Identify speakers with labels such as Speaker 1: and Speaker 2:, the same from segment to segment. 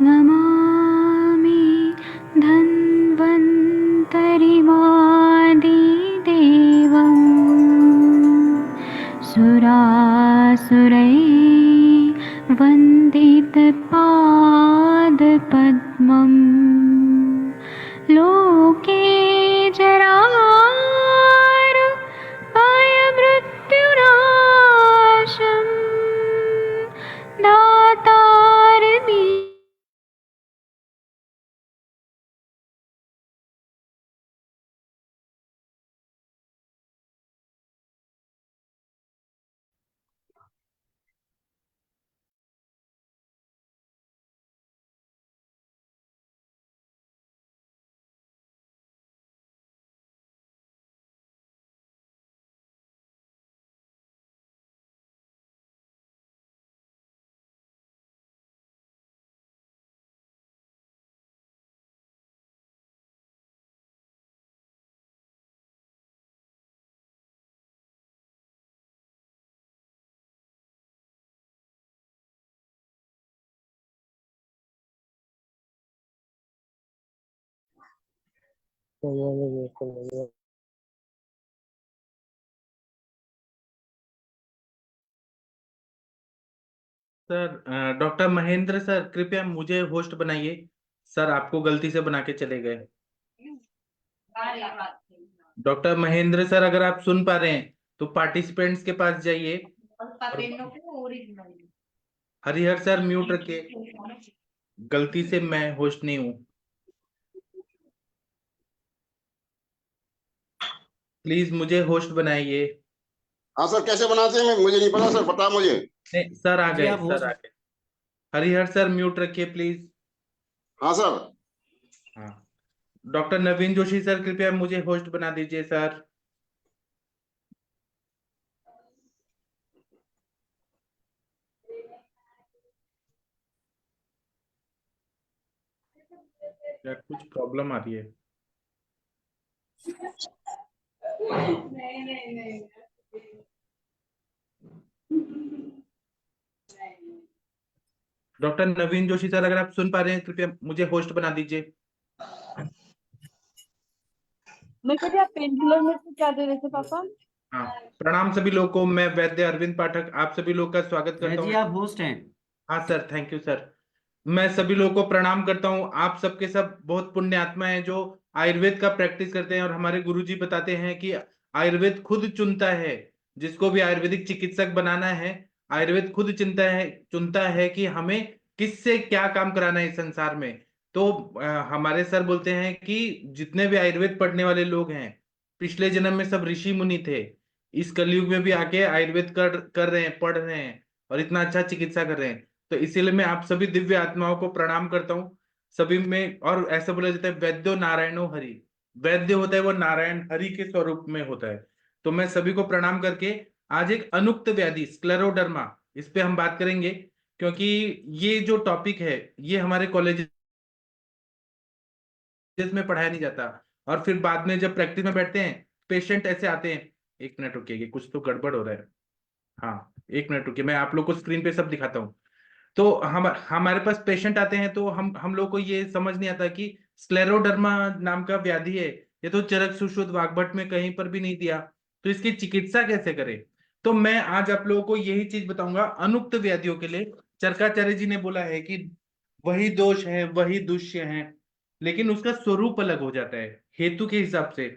Speaker 1: नमामि धन्वन्तरिमादिदेवम् सुरासुरैर्वन्दितपादपद्मम् लोके जरामृत्युनाशम् दातारमि।
Speaker 2: Sir doctor Mahendra sir, कृपया मुझे होस्ट बनाइए। सर आपको गलती से बना के चले गए। डॉक्टर महेंद्र सर, अगर आप सुन पा रहे हैं तो पार्टिसिपेंट्स के पास जाइए। और हरिहर सर म्यूट रखिए, गलती से मैं होस्ट नहीं हूँ। प्लीज मुझे होस्ट बनाइए।
Speaker 3: हाँ सर, कैसे बनाते हैं मुझे नहीं पता सर, बता मुझे।
Speaker 2: नहीं सर, आ
Speaker 4: जी
Speaker 2: गए,
Speaker 4: आप
Speaker 2: सर आ
Speaker 4: होस्ट।
Speaker 2: गए। हरिहर सर म्यूट रखिए प्लीज।
Speaker 3: हाँ सर।
Speaker 2: हाँ, डॉक्टर नवीन जोशी सर, कृपया मुझे होस्ट बना दीजिए सर। यार कुछ प्रॉब्लम आ रही है। डॉक्टर नवीन जोशी सर, अगर आप सुन पा रहे हैं कृपया मुझे होस्ट बना दीजिए।
Speaker 5: मैं कह रही आप पेन किलर में से क्या दे रहे थे पापा?
Speaker 2: हाँ, प्रणाम सभी लोगों को। मैं वैद्य अरविंद पाठक आप सभी लोग का स्वागत करता
Speaker 4: जी
Speaker 2: हूँ।
Speaker 4: आप होस्ट हैं।
Speaker 2: हाँ सर, थैंक यू सर। मैं सभी लोगों को प्रणाम करता हूँ। आप सबके सब बहुत पुण्य आत्मा हैं जो आयुर्वेद का प्रैक्टिस करते हैं, और हमारे गुरुजी बताते हैं कि आयुर्वेद खुद चुनता है जिसको भी आयुर्वेदिक चिकित्सक बनाना है। आयुर्वेद खुद चुनता है कि हमें किससे क्या काम कराना है इस संसार में। तो हमारे सर बोलते हैं कि जितने भी आयुर्वेद पढ़ने वाले लोग हैं, पिछले जन्म में सब ऋषि मुनि थे, इस कलयुग में भी आके आयुर्वेद कर रहे हैं, पढ़ रहे हैं, और इतना अच्छा चिकित्सा कर रहे हैं। तो इसीलिए मैं आप सभी दिव्य आत्माओं को प्रणाम करता हूँ। सभी में, और ऐसा बोला जाता है वैद्यो नारायणो हरि। वैद्य होता है वो नारायण हरि के स्वरूप में होता है। तो मैं सभी को प्रणाम करके आज एक अनुक्त व्याधि स्क्लेरोडर्मा, इस पे हम बात करेंगे, क्योंकि ये जो टॉपिक है ये हमारे कॉलेज में पढ़ाया नहीं जाता। और फिर बाद में जब प्रैक्टिस में बैठते हैं, पेशेंट ऐसे आते हैं। एक मिनट रुकिए, कुछ तो गड़बड़ हो रहा है। हाँ, एक मिनट रुकिए, मैं आप लोग को स्क्रीन पे सब दिखाता हूँ। तो हम हमारे पास पेशेंट आते हैं तो हम लोग को ये समझ नहीं आता कि स्क्लेरोडर्मा नाम का व्याधि है। ये तो चरक सुश्रुत वाग्भट में कहीं पर भी नहीं दिया, तो इसकी चिकित्सा कैसे करें। तो मैं आज आप लोगों को यही चीज बताऊंगा अनुक्त व्याधियों के लिए। चरकाचार्य जी ने बोला है कि वही दोष है, वही दुष्य है, लेकिन उसका स्वरूप अलग हो जाता है हेतु के हिसाब से।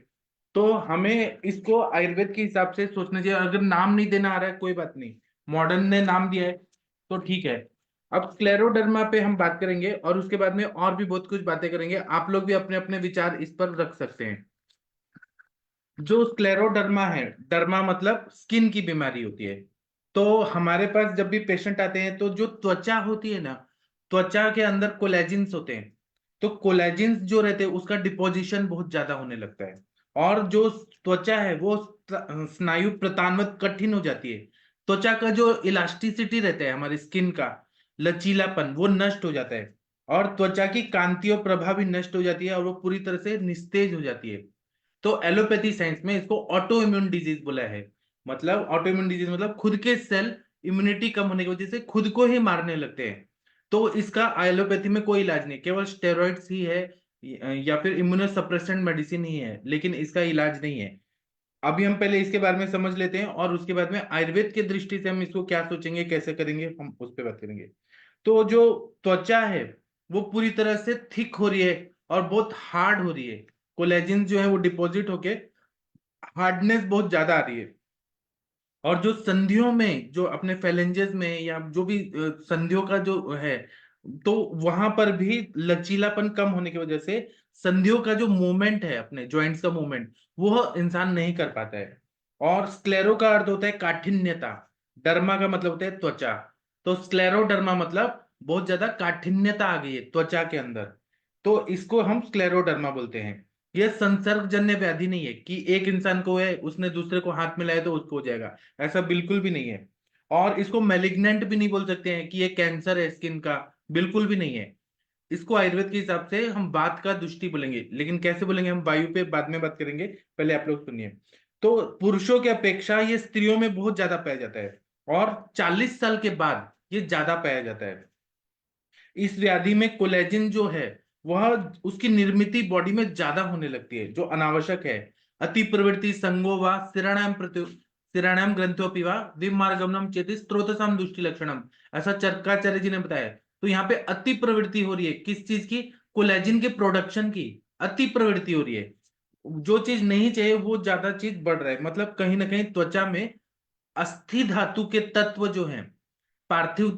Speaker 2: तो हमें इसको आयुर्वेद के हिसाब से सोचना चाहिए। अगर नाम नहीं देना आ रहा है कोई बात नहीं, मॉडर्न ने नाम दिया है तो ठीक है। अब स्क्लेरोडर्मा पे हम बात करेंगे, और उसके बाद में और भी बहुत कुछ बातें करेंगे। आप लोग भी अपने अपने विचार इस पर रख सकते हैं। जो स्क्लेरोडर्मा है, डर्मा मतलब स्किन की बीमारी होती है। तो हमारे पास जब भी पेशेंट आते हैं तो जो त्वचा होती है ना, त्वचा के अंदर कोलेजिन्स होते हैं। तो कोलेजिन्स जो रहते हैं उसका डिपोजिशन बहुत ज्यादा होने लगता है, और जो त्वचा है वो स्नायु प्रतानवत कठिन हो जाती है। त्वचा का जो इलास्टिसिटी रहता है, हमारी स्किन का लचीलापन, वो नष्ट हो जाता है। और त्वचा की कांति और प्रभा भी नष्ट हो जाती है, और वो पूरी तरह से निस्तेज हो जाती है। तो एलोपैथी साइंस में इसको ऑटो इम्यून डिजीज बोला है। मतलब ऑटो इम्यून डिजीज मतलब खुद के सेल इम्यूनिटी कम होने की वजह से खुद को ही मारने लगते हैं। तो इसका एलोपैथी में कोई इलाज नहीं, केवल स्टेरॉइड्स ही है या फिर इम्यूनोसप्रेसेंट मेडिसिन ही है, लेकिन इसका इलाज नहीं है। अभी हम पहले इसके बारे में समझ लेते हैं और उसके बाद में आयुर्वेद की दृष्टि से हम इसको क्या सोचेंगे, कैसे करेंगे, हम उस पर बात करेंगे। तो जो त्वचा है वो पूरी तरह से थिक हो रही है और बहुत हार्ड हो रही है। कोलेजिन जो है वो डिपॉजिट होके हार्डनेस बहुत ज्यादा आ रही है। और जो संधियों में, जो अपने फेलेंजेस में या जो भी संधियों का जो है, तो वहां पर भी लचीलापन कम होने की वजह से संधियों का जो मूवमेंट है, अपने जॉइंट्स का मूवमेंट, वो इंसान नहीं कर पाता है। और स्क्लेरो का अर्थ होता है काठिन्यता, डर्मा का मतलब होता है त्वचा। तो स्क्लेरोडर्मा मतलब बहुत ज्यादा काठिन्यता आ गई है त्वचा के अंदर, तो इसको हम स्क्लेरोडर्मा बोलते हैं। यह संसर्गजन्य व्याधि नहीं है कि एक इंसान को है, उसने दूसरे को हाथ मिलाया तो उसको हो जाएगा, ऐसा बिल्कुल भी नहीं है। और इसको मैलिग्नेंट भी नहीं बोल सकते हैं कि ये कैंसर है स्किन का, बिल्कुल भी नहीं है। इसको आयुर्वेद के हिसाब से हम बात का दुष्टि बोलेंगे, लेकिन कैसे बोलेंगे हम वायु पे बाद में बात करेंगे, पहले आप लोग सुनिए। तो पुरुषों की अपेक्षा ये स्त्रियों में बहुत ज्यादा पाया जाता है और 40 साल के बाद ये ज्यादा पाया जाता है। इस व्याधि में कोलेजिन जो है वह उसकी निर्मित बॉडी में ज्यादा होने लगती है, जो अनावश्यक है। अति प्रवृत्ति संगो वा सिराणाम ग्रंथोपि वा विमार्गमनम चेति स्त्रोतसाम दुष्टि लक्षणम, ऐसा चरकाचार्य जी ने बताया। तो यहाँ पे अति प्रवृत्ति हो रही है किस चीज की, कोलेजिन के प्रोडक्शन की अति प्रवृत्ति हो रही है। जो चीज नहीं चाहिए वो ज्यादा चीज बढ़ रहा है, मतलब कहीं ना कहीं त्वचा में अस्थि धातु के तत्व जो हैं, पार्थिव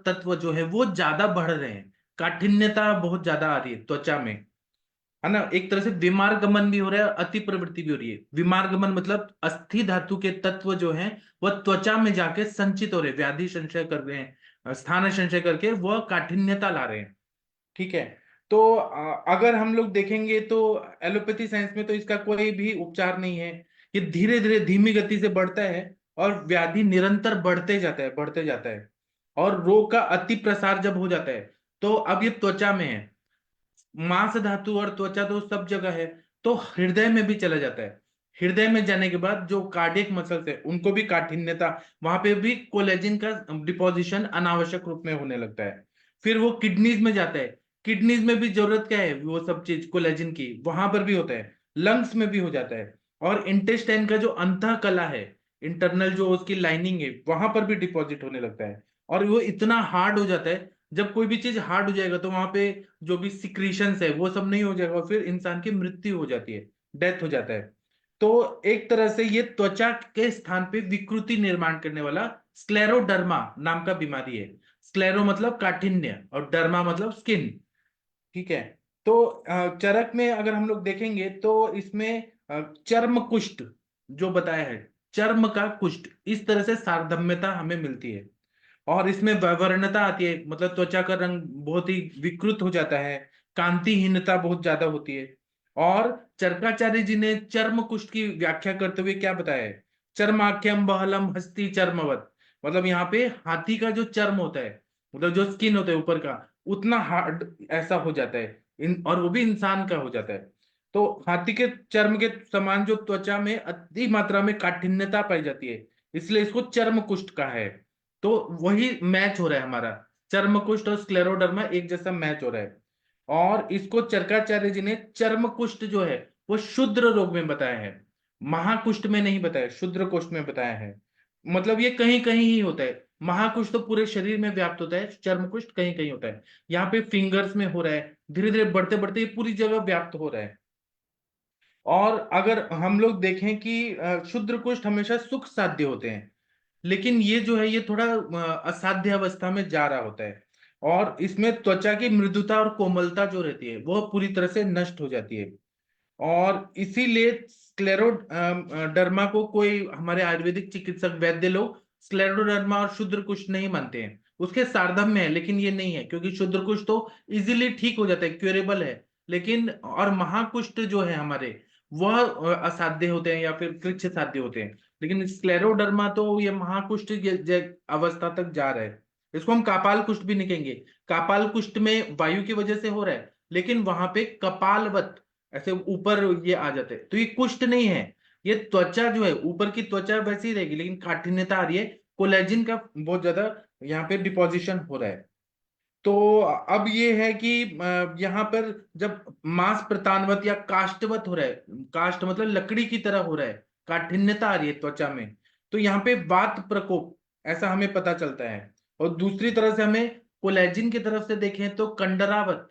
Speaker 2: तत्व जो है वो ज्यादा बढ़ रहे हैं, काठिन्यता बहुत ज्यादा आ रही है त्वचा में, है ना। एक तरह से विमार्गमन भी हो रहा है, अति प्रवृत्ति भी हो रही है। विमार्गमन मतलब अस्थि धातु के तत्व जो हैं वह त्वचा में जाके संचित हो रहे हैं, व्याधि संचय कर रहे हैं, स्थान संचय करके वह काठिन्यता ला रहे हैं। ठीक है। तो अगर हम लोग देखेंगे तो एलोपैथी साइंस में तो इसका कोई भी उपचार नहीं है। ये धीरे धीरे धीमी गति से बढ़ता है और व्याधि निरंतर बढ़ते जाता है, बढ़ते जाता है। और रोग का अति प्रसार जब हो जाता है तो अब ये त्वचा में है, मांस धातु और त्वचा तो सब जगह है, तो हृदय में भी चला जाता है। हृदय में जाने के बाद जो कार्डियक मसल्स है उनको भी काठिन्यता, वहां पे भी कोलेजिन का डिपोजिशन अनावश्यक रूप में होने लगता है। फिर वो किडनीज में जाता है, किडनीज में भी जरूरत क्या है, वो सब चीज कोलेजिन की वहां पर भी होता है, लंग्स में भी हो जाता है। और इंटेस्टाइन का जो अंतः कला है, इंटरनल जो उसकी लाइनिंग है, वहां पर भी डिपॉजिट होने लगता है। और वो इतना हार्ड हो जाता है, जब कोई भी चीज हार्ड हो जाएगा तो वहां पे जो भी सिक्रीशंस है वो सब नहीं हो जाएगा और फिर इंसान की मृत्यु हो जाती है, डेथ हो जाता है। तो एक तरह से ये त्वचा के स्थान पे विकृति निर्माण करने वाला स्क्लेरोडर्मा नाम का बीमारी है। स्क्लेरो मतलब काठिन्य और डर्मा मतलब स्किन। ठीक है। तो चरक में अगर हम लोग देखेंगे तो इसमें चर्म कुष्ठ जो बताया है, चर्म का कुष्ठ, इस तरह से सार्धम्यता हमें मिलती है। और इसमें वैवर्णता आती है, मतलब त्वचा का रंग बहुत ही विकृत हो जाता है, कांतिहीनता बहुत ज्यादा होती है। और चरकाचार्य जी ने चर्म कुष्ठ की व्याख्या करते हुए क्या बताया है, चर्माख्यम बहलम हस्ती चर्मवत, मतलब यहाँ पे हाथी का जो चर्म होता है, मतलब जो स्किन होता है ऊपर का, उतना हार्ड ऐसा हो जाता है और वो भी इंसान का हो जाता है। तो हाथी के चर्म के समान जो त्वचा में अति मात्रा में काठिन्यता पाई जाती है, इसलिए इसको चर्म कुष्ठ कहा है। तो वही मैच हो रहा है हमारा, चर्म कुष्ठ और स्क्लेरोडर्मा एक जैसा मैच हो रहा है। और इसको चरकाचार्य जी ने चर्म कुष्ठ जो है वो शूद्र रोग में बताया है, महाकुष्ठ में नहीं बताया, शूद्र कुष्ठ में बताया है। मतलब ये कहीं कहीं ही होता है, महाकुष्ठ तो पूरे शरीर में व्याप्त होता है, चर्म कुष्ठ कहीं कहीं होता है। यहाँ पे फिंगर्स में हो रहा है, धीरे धीरे बढ़ते बढ़ते ये पूरी जगह व्याप्त हो रहा है। और अगर हम लोग देखें कि शूद्र कुष्ठ हमेशा सुख साध्य होते हैं, लेकिन ये जो है ये थोड़ा असाध्य अवस्था में जा रहा होता है। और इसमें त्वचा की मृदुता और कोमलता जो रहती है वो पूरी तरह से नष्ट हो जाती है। और इसीलिए स्क्लेरोडर्मा को कोई हमारे आयुर्वेदिक चिकित्सक वैद्य लोग स्क्लेरोडर्मा और शूद्र कुष्ठ नहीं मानते हैं, उसके सार्धम्य है, लेकिन ये नहीं है, क्योंकि शूद्र कुष्ठ तो इजीली ठीक हो जाता है, क्यूरेबल है। लेकिन और महाकुष्ठ जो है हमारे, वह असाध्य होते हैं या फिर कृच्छ साध्य होते हैं। लेकिन स्क्लेरोडर्मा तो ये महाकुष्ठ अवस्था तक जा रहा है। इसको हम कापाल कुष्ठ भी नहीं कहेंगे, कापाल कुष्ठ में वायु की वजह से हो रहा है, लेकिन वहां पे कपालवत ऐसे ऊपर ये आ जाते हैं, तो ये कुष्ठ नहीं है। ये त्वचा जो है, ऊपर की त्वचा वैसी रहेगी लेकिन काठिन्यता आ रही है, कोलेजिन का बहुत ज्यादा यहाँ पे डिपोजिशन हो रहा है। तो अब ये है कि यहाँ पर जब मांस प्रतानवत या काष्ठवत हो रहा है, काष्ठ मतलब लकड़ी की तरह हो रहा है, काठिन्यता आ रही है त्वचा में, तो यहाँ पे वात प्रकोप ऐसा हमें पता चलता है। और दूसरी तरह से हमें कोलेजिन की तरफ से देखें तो कंडरावत,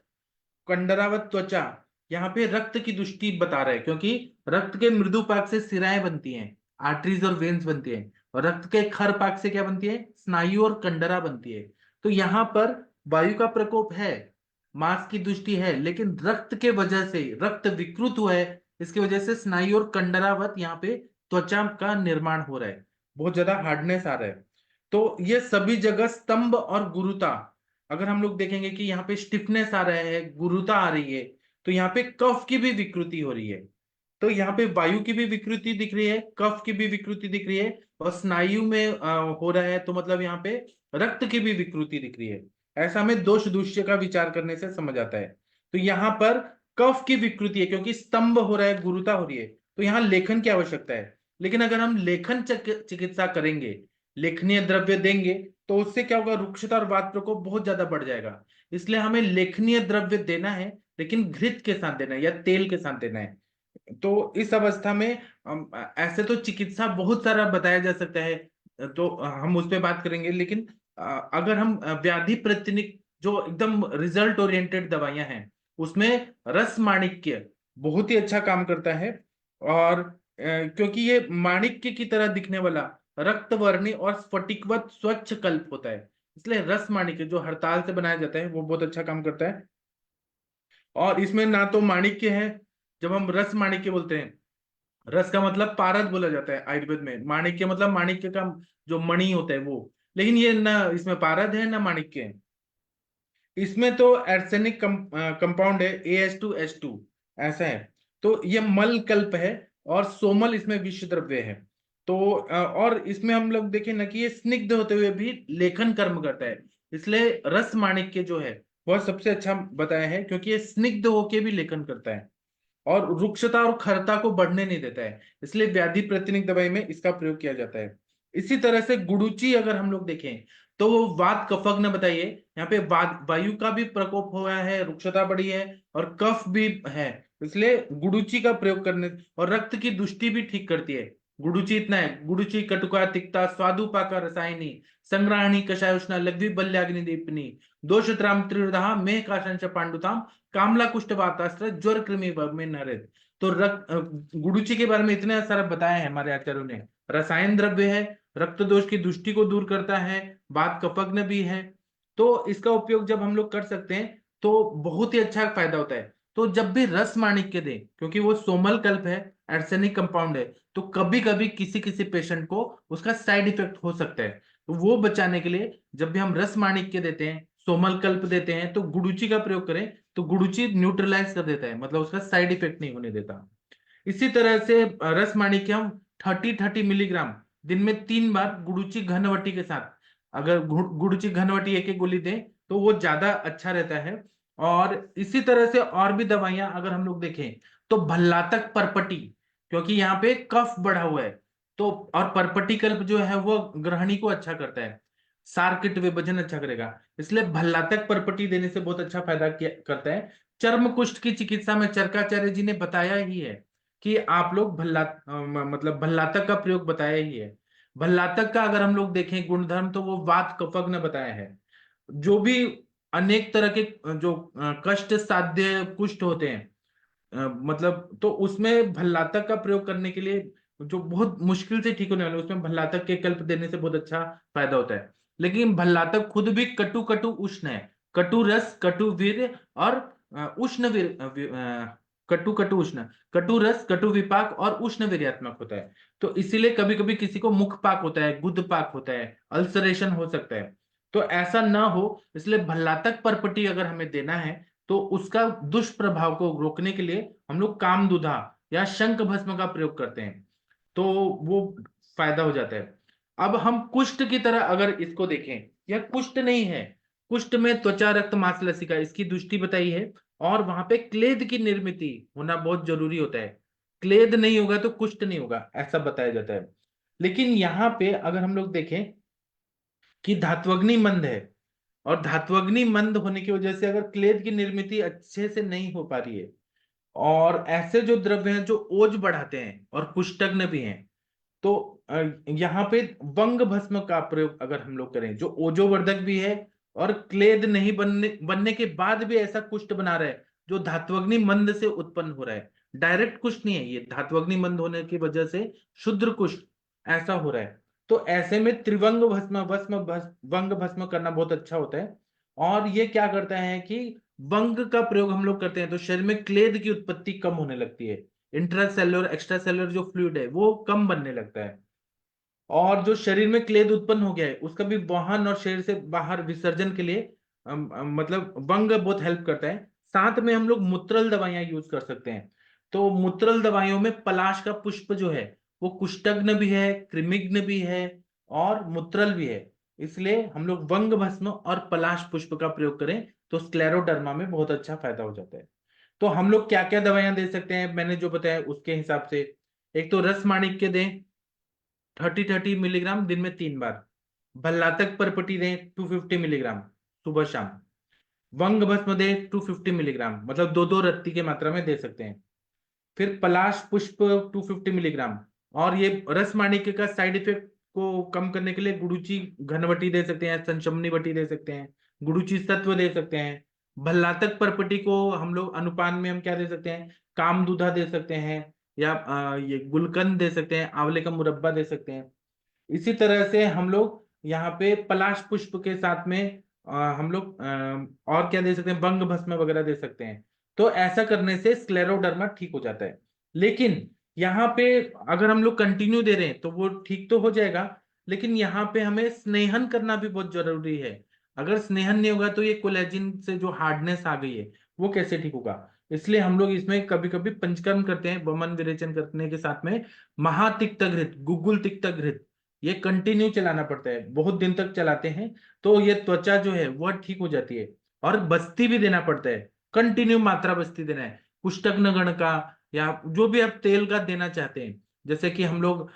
Speaker 2: कंडरावत त्वचा, यहाँ पे रक्त की दुष्टि बता रहा है, क्योंकि रक्त के मृदु पाक से सिराएं बनती हैं, आर्टरीज और वेन्स बनती हैं, और रक्त के खर पाक से क्या बनती है, स्नायु और कंडरा बनती है। तो यहाँ पर वायु का प्रकोप है, मांस की दुष्टि है, लेकिन रक्त के वजह से रक्त विकृत हुआ है, इसकी वजह से स्नायु और कंडरावत यहाँ पे त्वचा का निर्माण हो रहा है, बहुत ज्यादा हार्डनेस आ रहा है। तो ये सभी जगह स्तंभ और गुरुता, अगर हम लोग देखेंगे कि यहाँ पे स्टिफनेस आ रहा है, गुरुता आ रही है, तो यहाँ पे कफ की भी विकृति हो रही है। तो यहाँ पे वायु की भी विकृति दिख रही है, कफ की भी विकृति दिख रही है, और स्नायु में हो रहा है, तो मतलब यहाँ पे रक्त की भी विकृति दिख रही है। ऐसा हमें दोष दूष्य का विचार करने से समझ आता है। तो यहाँ पर कफ की विकृति है, क्योंकि स्तंभ हो रहा है, गुरुता हो रही है, तो यहाँ लेखन की आवश्यकता है। लेकिन अगर हम लेखन चिकित्सा करेंगे, लेखनीय द्रव्य देंगे, तो उससे क्या होगा, रुक्षता और वात प्रकोप बहुत ज्यादा बढ़ जाएगा। इसलिए हमें लेखनीय द्रव्य देना है, लेकिन घृत के साथ देना है या तेल के साथ देना है। तो इस अवस्था में ऐसे तो चिकित्सा बहुत सारा बताया जा सकता है, तो हम उस पर बात करेंगे। लेकिन अगर हम व्याधि प्रतिनिक जो एकदम रिजल्ट ओरिएंटेड दवाइयां हैं, उसमें रस माणिक्य बहुत ही अच्छा काम करता है। और क्योंकि ये माणिक्य की तरह दिखने वाला रक्तवर्णी और स्फटिकवत स्वच्छ कल्प होता है, इसलिए रस माणिक्य जो हड़ताल से बनाया जाता है वो बहुत अच्छा काम करता है। और इसमें ना तो माणिक्य है, जब हम रस माणिक्य बोलते हैं, रस का मतलब पारद बोला जाता है आयुर्वेद में, माणिक्य मतलब माणिक्य का जो मणि होता है वो, लेकिन ये ना इसमें पारद है ना माणिक्य है। इसमें तो एर्सेनिक कंपाउंड है AS2H2 ऐसा है। तो ये मल कल्प है, और सोमल इसमें विष द्रव्य है। तो और इसमें हम लोग देखें ना कि ये स्निग्ध होते हुए भी लेखन कर्म करता है, इसलिए रस माणिक्य जो है वह सबसे अच्छा बताया है, क्योंकि ये स्निग्ध होके भी लेखन करता है और रुक्षता और खरता को बढ़ने नहीं देता है, इसलिए व्याधि प्रतिनिक दवाई में इसका प्रयोग किया जाता है। इसी तरह से गुडुचि अगर हम लोग देखें तो वो वात कफग्न बताइए, यहाँ पे वायु का भी प्रकोप हुआ है, रुक्षता बढ़ी है और कफ भी है, इसलिए गुडुचि का प्रयोग करने, और रक्त की दुष्टि भी ठीक करती है। गुडुचि इतना है, गुडुचि कटुका तिक्ता स्वादुपाका रसायनी संग्रहणी कषाय उष्णा लघ्वी बल्याग्नि दीपनी दोषत्राम त्रिवृधा मेह काशंच पांडुताम कामला कुष्ठ वातास्त्र ज्वर कृमि में नरेत। तो गुडुचि के बारे में इतने सारा बताया है हमारे आचार्यों ने। रसायन द्रव्य है, रक्त दोष की दुष्टि को दूर करता है, वात कफग्न भी है, तो इसका उपयोग जब हम लोग कर सकते हैं तो बहुत ही अच्छा फायदा होता है। तो जब भी रस माणिक्य दें, क्योंकि वो सोमल कल्प है, एर्सेनिक कंपाउंड है, तो कभी कभी किसी किसी पेशेंट को उसका साइड इफेक्ट हो सकता है, तो वो बचाने के लिए जब भी हम रस माणिक्य देते हैं, सोमल कल्प देते हैं, तो गुडुचि का प्रयोग करें, तो गुडुचि न्यूट्रलाइज कर देता है, मतलब उसका साइड इफेक्ट नहीं होने देता। इसी तरह से रस माणिक्य हम 30-30 मिलीग्राम दिन में 3 बार गुडुचि घनवटी के साथ, अगर गुडुचि घनवटी एक एक गोली दें तो वो ज्यादा अच्छा रहता है। और इसी तरह से और भी दवाइयां अगर हम लोग देखें तो भल्लातक परपटी, क्योंकि यहाँ पे कफ बढ़ा हुआ है, तो और परपटी कल्प जो है वो ग्रहणी को अच्छा करता है, सार्किट विभाजन अच्छा करेगा, इसलिए भल्लातक परपटी देने से बहुत अच्छा फायदा करता है। चर्म कुष्ठ की चिकित्सा में चरकाचार्य जी ने बताया ही है कि आप लोग मतलब भल्लातक का प्रयोग बताया ही है। भल्लातक का अगर हम लोग देखें गुणधर्म, तो वो वात कफग्न बताया है। जो भी अनेक तरह के जो कष्ट साध्य कुष्ठ होते हैं, मतलब तो उसमें भल्लातक का प्रयोग करने के लिए, जो बहुत मुश्किल से ठीक होने वाले, उसमें भल्लातक के कल्प देने से बहुत अच्छा फायदा होता है। लेकिन भल्लातक खुद भी कटु कटु उष्ण है, कटु रस कटु वीर और उष्ण वीर, कटु कटु उष्ण, कटु रस कटु विपाक और उष्ण वीर्यात्मक होता है। तो इसीलिए कभी कभी किसी को मुख पाक होता है, गुद पाक होता है, अल्सरेशन हो सकता है, तो ऐसा ना हो, इसलिए भल्लातक परपटी अगर हमें देना है तो उसका दुष्प्रभाव को रोकने के लिए हम लोग कामदुधा या शंख भस्म का प्रयोग करते हैं, तो वो फायदा हो जाता है। अब हम कुष्ठ की तरह अगर इसको देखें, यह कुष्ठ नहीं है, कुष्ठ में त्वचा रक्त मांसलसिका इसकी दृष्टि बताई है, और वहां पे क्लेद की निर्मित होना बहुत जरूरी होता है, क्लेद नहीं होगा तो कुष्ठ नहीं होगा ऐसा बताया जाता है। लेकिन यहाँ पे अगर हम लोग देखें कि धात्वग्नि मंद है, और धात्वग्नि मंद होने की वजह से अगर क्लेद की निर्मित अच्छे से नहीं हो पा रही है, और ऐसे जो द्रव्य हैं जो ओज बढ़ाते हैं और कुष्ठग्न भी हैं, तो यहाँ पे वंग भस्म का प्रयोग अगर हम लोग करें, जो ओजोवर्धक भी है और क्लेद नहीं बनने के बाद भी ऐसा कुष्ठ बना रहा है जो धात्वग्नि मंद से उत्पन्न हो रहा है, डायरेक्ट कुष्ठ नहीं है ये, धात्वग्नि मंद होने की वजह से शुद्र कुष्ठ ऐसा हो रहा है, तो ऐसे में त्रिवंग वंग भस्म करना बहुत अच्छा होता है। और ये क्या करता है कि वंग का प्रयोग हम लोग करते हैं तो शरीर में क्लेद की उत्पत्ति कम होने लगती है, इंट्रासेलुलर एक्स्ट्रा सेलुलर जो फ्लूइड है वो कम बनने लगता है, और जो शरीर में क्लेद उत्पन्न हो गया है उसका भी वहन और शरीर से बाहर विसर्जन के लिए मतलब वंग बहुत हेल्प करता है। साथ में हम लोग मूत्रल दवाइयां यूज कर सकते हैं, तो मूत्रल दवाइयों में पलाश का पुष्प जो है वो कुष्ठग्न भी है, कृमिग्न भी है और मूत्रल भी है, इसलिए हम लोग वंग भस्म और पलाश पुष्प का प्रयोग करें तो स्क्लेरोडर्मा में बहुत अच्छा फायदा हो जाता है। तो हम लोग क्या क्या दवाइयां दे सकते हैं मैंने जो बताया उसके हिसाब से, एक तो रस माणिक्य दें 30-30 मिलीग्राम दिन में 3 बार, भल्लातक परपटी दें 250 मिलीग्राम सुबह शाम, वंग भस्म दें 250 मिलीग्राम, मतलब दो दो रत्ती के मात्रा में दे सकते हैं। फिर पलाश पुष्प 250 मिलीग्राम, और ये रस माणिक्य का साइड इफेक्ट को कम करने के लिए गुडुचि घनवटी दे सकते हैं, संशमनी वटी दे सकते हैं, गुडुचि सत्व दे सकते हैं। भल्लातक परपटी को हम लोग अनुपान में हम क्या दे सकते हैं, कामदूधा दे सकते हैं, या ये गुलकंद दे सकते हैं, आंवले का मुरब्बा दे सकते हैं। इसी तरह से हम लोग यहाँ पे पलाश पुष्प के साथ में हम लोग और क्या दे सकते हैं, बंग भस्म वगैरह दे सकते हैं। तो ऐसा करने से स्क्लेरोडर्मा ठीक हो जाता है। लेकिन यहाँ पे अगर हम लोग कंटिन्यू दे रहे हैं तो वो ठीक तो हो जाएगा, लेकिन यहाँ पे हमें स्नेहन करना भी बहुत जरूरी है। अगर स्नेहन नहीं होगा तो ये कोलेजिन से जो हार्डनेस आ गई है वो कैसे ठीक होगा, इसलिए हम लोग इसमें कभी कभी पंचकर्म करते हैं, वमन विरेचन करने के साथ में महातिक्त घृत, गुग्गुल तिक्त घृत, ये कंटिन्यू चलाना पड़ता है, बहुत दिन तक चलाते हैं तो ये त्वचा जो है वह ठीक हो जाती है। और बस्ती भी देना पड़ता है, कंटिन्यू मात्रा बस्ती देना है, कुष्ठग्न गण का या जो भी आप तेल का देना चाहते हैं, जैसे कि हम लोग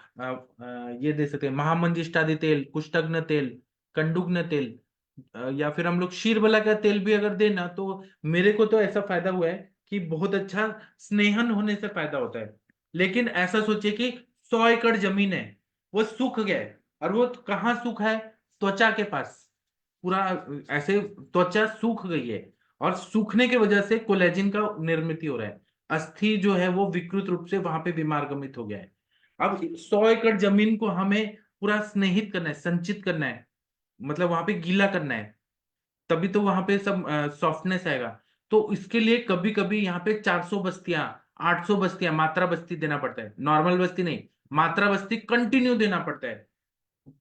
Speaker 2: ये दे सकते हैं महामंजिष्टादि तेल, कुष्ठग्न तेल, कंडुग्न तेल, या फिर हम लोग शीरबला का तेल भी अगर देना, तो मेरे को तो ऐसा फायदा हुआ है कि बहुत अच्छा स्नेहन होने से फायदा होता है। लेकिन ऐसा सोचिए कि 100 एकड़ जमीन है वो सूख गया है, और वो कहाँ सूखा है, त्वचा के पास, पूरा ऐसे त्वचा सूख गई है, और सूखने की वजह से कोलेजिन का निर्मित हो रहा है, अस्थि जो है वो विकृत रूप से वहां पे बीमारगमित हो गया है। अब 100 एकड़ जमीन को हमें पूरा स्नेहित करना है, संचित करना है, मतलब वहां पे गीला करना है, तभी तो वहां पे सब सॉफ्टनेस आएगा। तो इसके लिए कभी कभी यहाँ पे 400 बस्तियां, 800 बस्तियां मात्रा बस्ती देना पड़ता है, नॉर्मल बस्ती नहीं, मात्रा बस्ती कंटिन्यू देना पड़ता है।